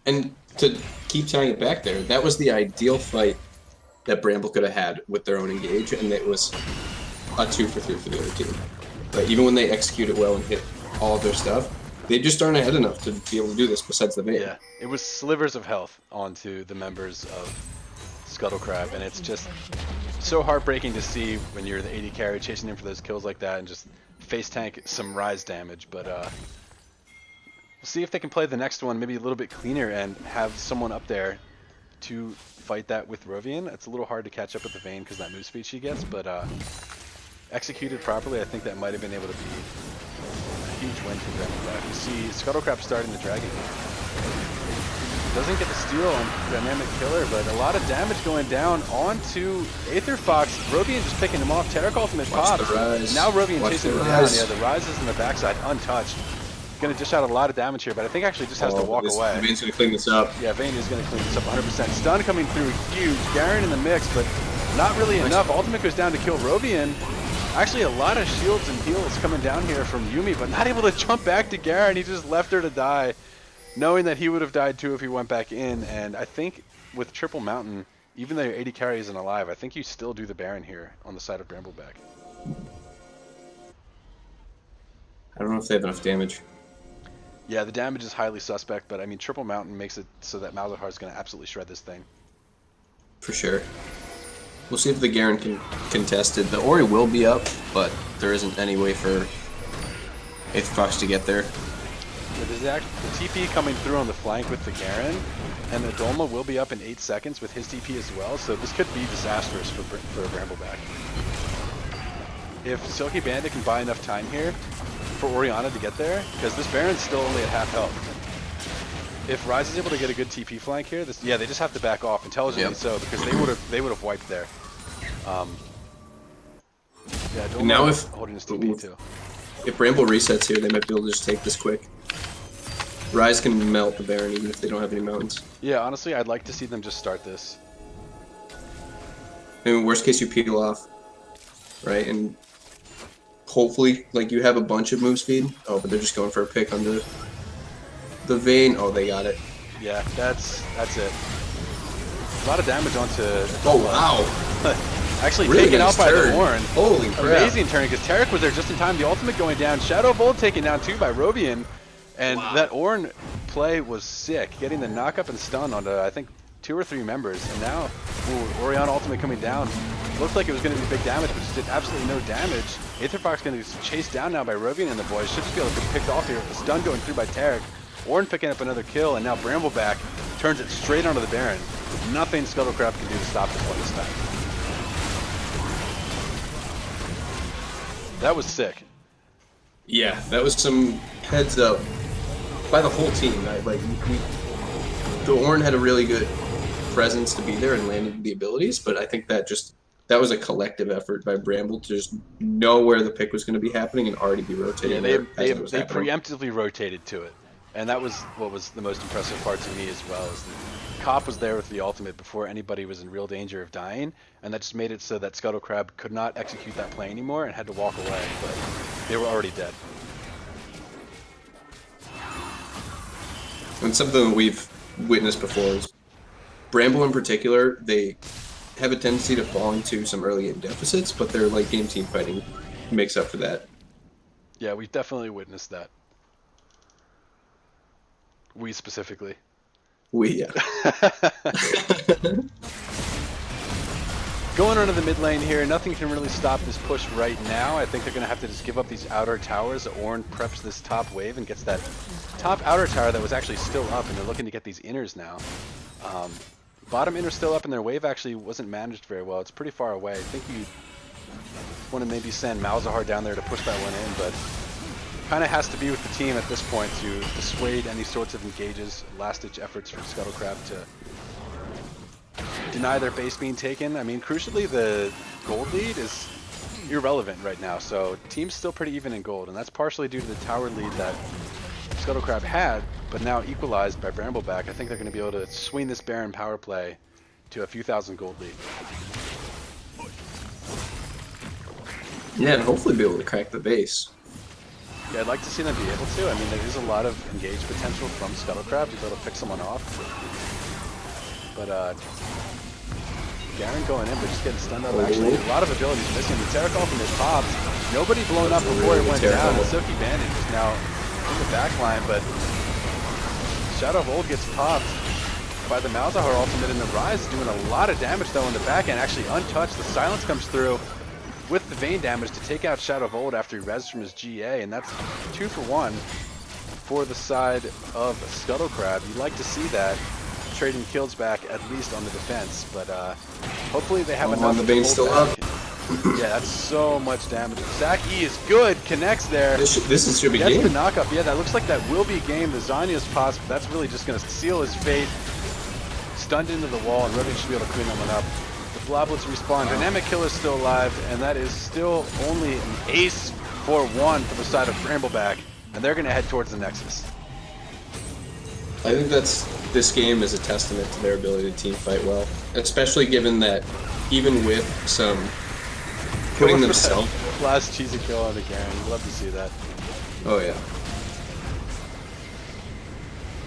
And to keep tying it back there, that was the ideal fight that Bramble could have had with their own engage, and it was a 2 for 3 for the other team. But even when they execute it well and hit all of their stuff, they just aren't ahead enough to be able to do this besides the Vayne. Yeah, it was slivers of health onto the members of Scuttlecrab, and it's just so heartbreaking to see when you're the AD carry chasing in for those kills like that and just face tank some Ryze damage. But we'll see if they can play the next one maybe a little bit cleaner and have someone up there to fight that with Rovian. It's a little hard to catch up with the Vayne because that move speed she gets, but executed properly, I think that might have been able to be a huge win for Brambleback. You see Scuttlecrab starting the Dragon. Doesn't get the steal on Dynamic Killer, but a lot of damage going down onto Aether Fox. Rovian just picking him off. Taric ultimate pops. Now Rovian chasing him down. Yeah, the Ryze is in the backside, untouched. Going to dish out a lot of damage here, but I think actually just has to walk away. Vayne's going to clean this up. Yeah, Vayne is going to clean this up 100%. Stun coming through, huge. Garen in the mix, but Not really enough. Ultimate goes down to kill Rovian. Actually, a lot of shields and heals coming down here from Yuumi, but not able to jump back to Garen. He just left her to die, knowing that he would have died too if he went back in. And I think with Triple Mountain, even though your 80 carry isn't alive, I think you still do the Baron here on the side of Brambleback. I don't know if they have enough damage. Yeah, the damage is highly suspect, but I mean, Triple Mountain makes it so that Malzahar is going to absolutely shred this thing. For sure. We'll see if the Garen can contest it. The Ori will be up, but there isn't any way for Aetherfox to get there. There's the TP coming through on the flank with the Garen, and the Dolma will be up in 8 seconds with his TP as well, so this could be disastrous for Brambleback. If Silky Bandit can buy enough time here for Orianna to get there, because this Baron's still only at half health. If Ryze is able to get a good TP flank here, they just have to back off intelligently so, because they would have wiped there. Yeah, Dolma now if holding his TP too. If Bramble resets here, they might be able to just take this quick. Ryze can melt the Baron even if they don't have any mountains. Yeah, honestly, I'd like to see them just start this. I mean, worst case you peel off, right? And hopefully, like, you have a bunch of move speed. Oh, but they're just going for a pick on the Vayne. Oh, they got it. Yeah, that's it. A lot of damage onto. Oh wow! Actually Really taken nice out by turn. the Warren. Holy crap! Amazing turn because Taric was there just in time. The ultimate going down. Shadow of Old taken down too by Rovian, and that Ornn play was sick, getting the knock up and stun onto I think 2 or 3 members. And now, Orianna ultimate coming down. Looked like it was going to be big damage, but just did absolutely no damage. Aetherfox going to be chased down now by Rovian and the boys. Should just be able to get picked off here with the stun going through by Taric. Ornn picking up another kill, and now Brambleback turns it straight onto the Baron. Nothing Scuttlecraft can do to stop this one this time. That was sick. Yeah, that was some heads up by the whole team. The Ornn had a really good presence to be there and landed the abilities, but I think that was a collective effort by Bramble to just know where the pick was going to be happening and already be rotating. Yeah, they they preemptively rotated to it, and that was what was the most impressive part to me as well. Is that Cop was there with the ultimate before anybody was in real danger of dying, and that just made it so that Scuttlecrab could not execute that play anymore and had to walk away, but they were already dead. And something that we've witnessed before is Bramble in particular, they have a tendency to fall into some early game deficits, but their late game team fighting makes up for that. Yeah, we've definitely witnessed that. We specifically. Yeah. Going onto the mid lane here, nothing can really stop this push right now. I think they're going to have to just give up these outer towers. Ornn preps this top wave and gets that top outer tower that was actually still up, and they're looking to get these inners now. Bottom inner still up, and their wave actually wasn't managed very well. It's pretty far away. I think you want to maybe send Malzahar down there to push that one in, but kind of has to be with the team at this point to dissuade any sorts of engages, last-ditch efforts from Scuttlecrab to deny their base being taken. I mean, crucially, the gold lead is irrelevant right now, so team's still pretty even in gold, and that's partially due to the tower lead that Scuttlecrab had, but now equalized by Brambleback. I think they're going to be able to swing this Baron power play to a few thousand gold lead. Yeah, and hopefully be able to crack the base. Yeah, I'd like to see them be able to. I mean, there is a lot of engage potential from Scuttlecrab to be able to pick someone off. But Garen going in, but just getting stunned up. Actually, a lot of abilities missing. The Taric ultimate popped. Nobody blown up before it went down. The Silky Bandit is now in the back line, but Shadow of Old gets popped by the Malzahar ultimate, and the Ryze is doing a lot of damage though in the back end. Actually untouched. The silence comes through with the Vayne damage to take out Shadow of Old after he rezzed from his GA, and that's 2 for 1 for the side of Scuttlecrab. You'd like to see that, trading kills back at least on the defense, but hopefully they have enough. The Vayne's still up. Yeah, that's so much damage. Zach E is good, connects there. This should be Gets game. the knock up. Yeah, that looks like that will be game. The Zanya's pops, but that's really just going to seal his fate. Stunned into the wall, and Rovian should be able to clean that one up. The Bloblets respawn. Dynamic Killer's still alive, and that is still only an ace for 1 for the side of Brambleback, and they're going to head towards the Nexus. I think this game is a testament to their ability to team fight well, especially given that even with some putting themselves. Last cheesy kill on the Garen. Love to see that. Oh yeah.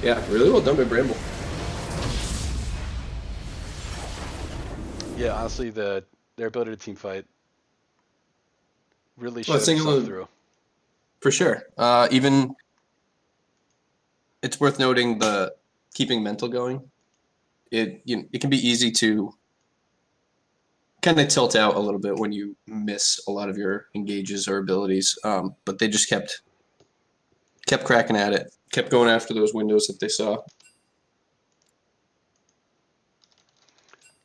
Yeah, really well done by Bramble. Yeah, honestly, their ability to team fight really Well, showed itself through. For sure. Even it's worth noting the keeping mental going. It can be easy to kind of tilt out a little bit when you miss a lot of your engages or abilities. But they just kept cracking at it, kept going after those windows that they saw.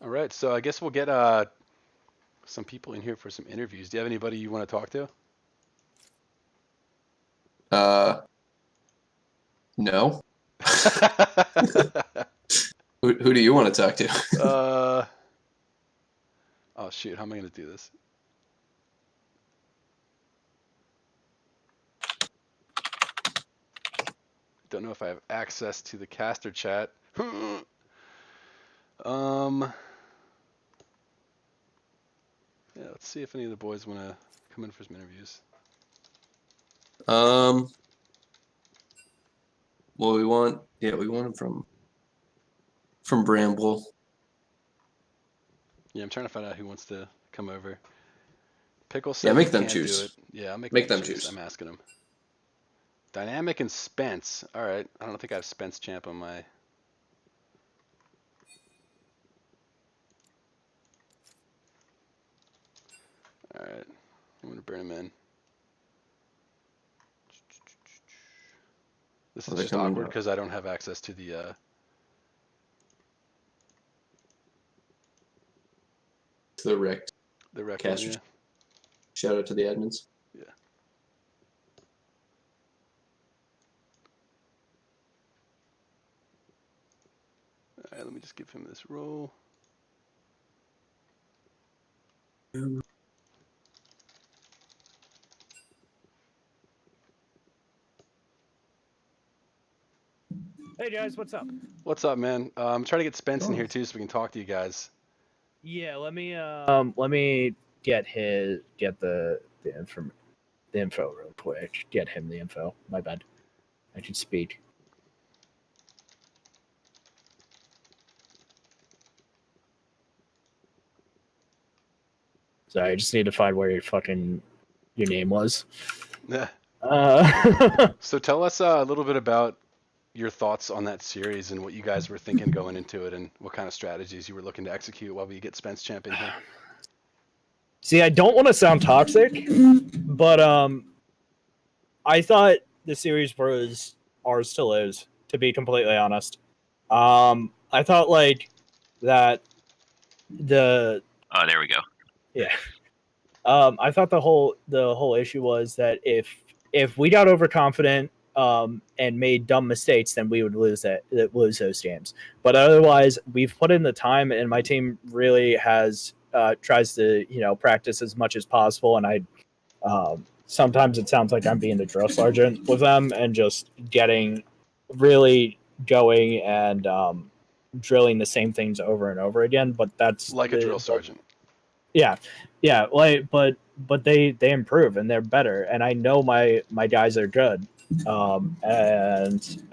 All right, so I guess we'll get some people in here for some interviews. Do you have anybody you want to talk to? No. Who do you want to talk to? Oh shoot, how am I gonna do this? Don't know if I have access to the caster chat. Yeah, let's see if any of the boys want to come in for some interviews. Well, we want him from Bramble. Yeah, I'm trying to find out who wants to come over. Pickle Yeah, says make he them can't choose. do it. Yeah, I'll make them choose. choose. I'm asking him. Dynamic and Spence. All right, I don't think I have Spence champ on my. All right, I'm gonna burn him in. This is They're just coming awkward up. because I don't have access to the. To the rec. The rec one, Caster. yeah. Shout out to the admins. Yeah. All right, let me just give him this role. Hey guys, what's up? What's up, man? I'm trying to get Spence in here too, so we can talk to you guys. Yeah, let me get the info real quick. Get him the info. My bad. I can speak. Sorry, I just need to find where your name was. Yeah. Uh, So tell us a little bit about your thoughts on that series and what you guys were thinking going into it, and what kind of strategies you were looking to execute while we get Spence champ in here. See, I don't want to sound toxic, but I thought the series was ours to lose. To be completely honest, I thought like that the Oh, there we go. yeah. I thought the whole issue was that if we got overconfident and made dumb mistakes, then we would lose those games. But otherwise, we've put in the time, and my team really has tries to practice as much as possible. And I sometimes it sounds like I'm being the drill sergeant with them and just getting really going and drilling the same things over and over again. But that's Like a drill sergeant. Yeah, like but they improve and they're better, and I know my guys are good, and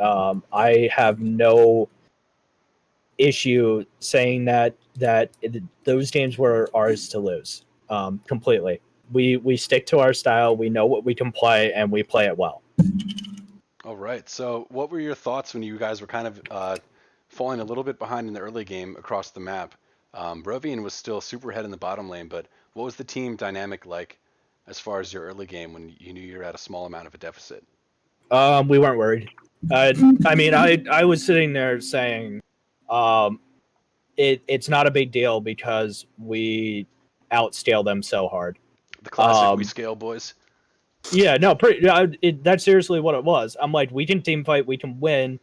I have no issue saying that those games were ours to lose, completely. We stick to our style. We know what we can play, and we play it well. All right. So what were your thoughts when you guys were kind of falling a little bit behind in the early game across the map? Rovian was still super ahead in the bottom lane, but what was the team dynamic like as far as your early game when you knew you were at a small amount of a deficit? We weren't worried. I mean, I was sitting there saying, it's not a big deal because we outscale them so hard. The classic we scale boys. Yeah, no, that's seriously what it was. I'm like, we can team fight, we can win.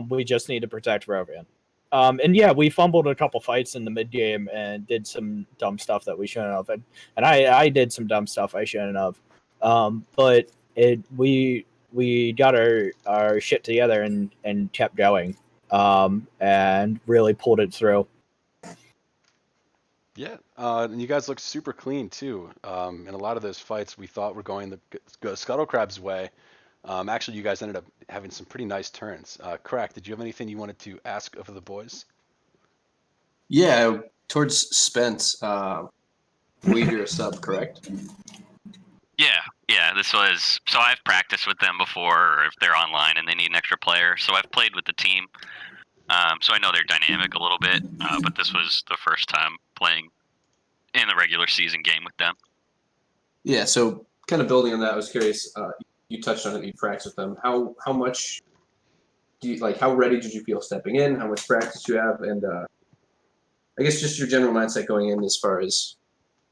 We just need to protect Rovian. And yeah, we fumbled a couple fights in the mid game and did some dumb stuff that we shouldn't have. And I did some dumb stuff I shouldn't have. But we got our shit together and kept going. And really pulled it through. Yeah, and you guys look super clean too. In a lot of those fights, we thought were going the Scuttle Crab's way. Actually, you guys ended up having some pretty nice turns. Crack, did you have anything you wanted to ask of the boys? Yeah, towards Spence. I believe you're a sub, correct? Yeah. This was so I've practiced with them before, or if they're online and they need an extra player. So I've played with the team, so I know they're dynamic a little bit. But this was the first time playing in the regular season game with them. Yeah. So kind of building on that, I was curious. You touched on it. You practiced with them. How much do you like? How ready did you feel stepping in? How much practice you have, and I guess just your general mindset going in as far as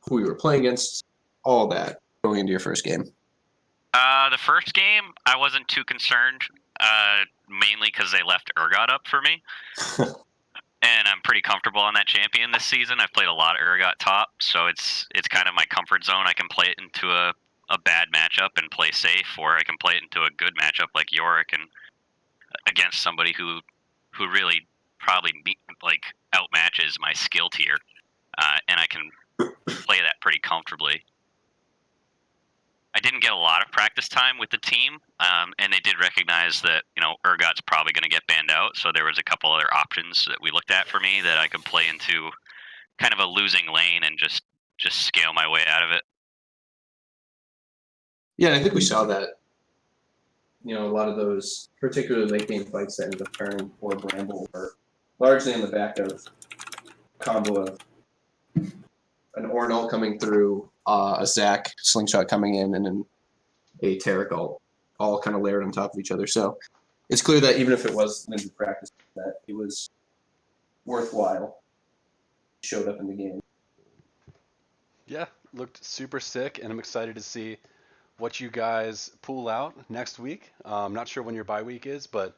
who you were playing against, all that going into your first game. The first game, I wasn't too concerned, mainly because they left Urgot up for me. And I'm pretty comfortable on that champion this season. I've played a lot of Urgot top, so it's kind of my comfort zone. I can play it into a bad matchup and play safe, or I can play it into a good matchup like Yorick and against somebody who really probably outmatches my skill tier, and I can play that pretty comfortably. I didn't get a lot of practice time with the team, and they did recognize that Urgot's probably going to get banned out. So there was a couple other options that we looked at for me that I could play into kind of a losing lane and just scale my way out of it. Yeah, and I think we saw that. A lot of those, particularly late game fights that ended up turning for Bramble, were largely on the back of combo of an Ornal coming through, a Zac slingshot coming in, and then a Tarek all kind of layered on top of each other. So it's clear that even if it was limited practice, that it was worthwhile. Showed up in the game. Yeah, looked super sick, and I'm excited to see what you guys pull out next week. I'm not sure when your bye week is, but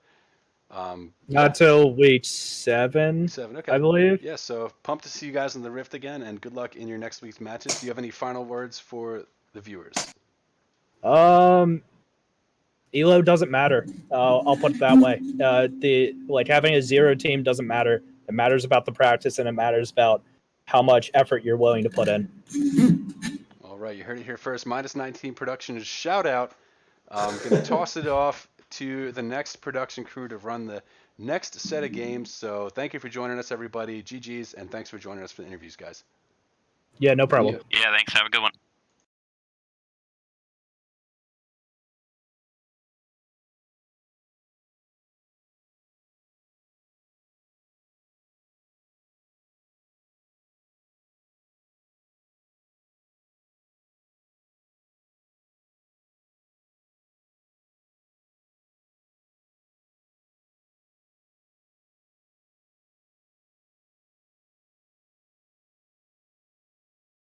Not till week 7, week 7. Okay. I believe. Yeah, so pumped to see you guys in the Rift again, and good luck in your next week's matches. Do you have any final words for the viewers? Elo doesn't matter. I'll put it that way. Having a 0 team doesn't matter. It matters about the practice, and it matters about how much effort you're willing to put in. All right, you heard it here first. -19 Productions shout out. I'm going to toss it off to the next production crew to run the next set of games. So thank you for joining us, everybody. GG's, and thanks for joining us for the interviews, guys. Yeah, no problem. Yeah, thanks. Have a good one.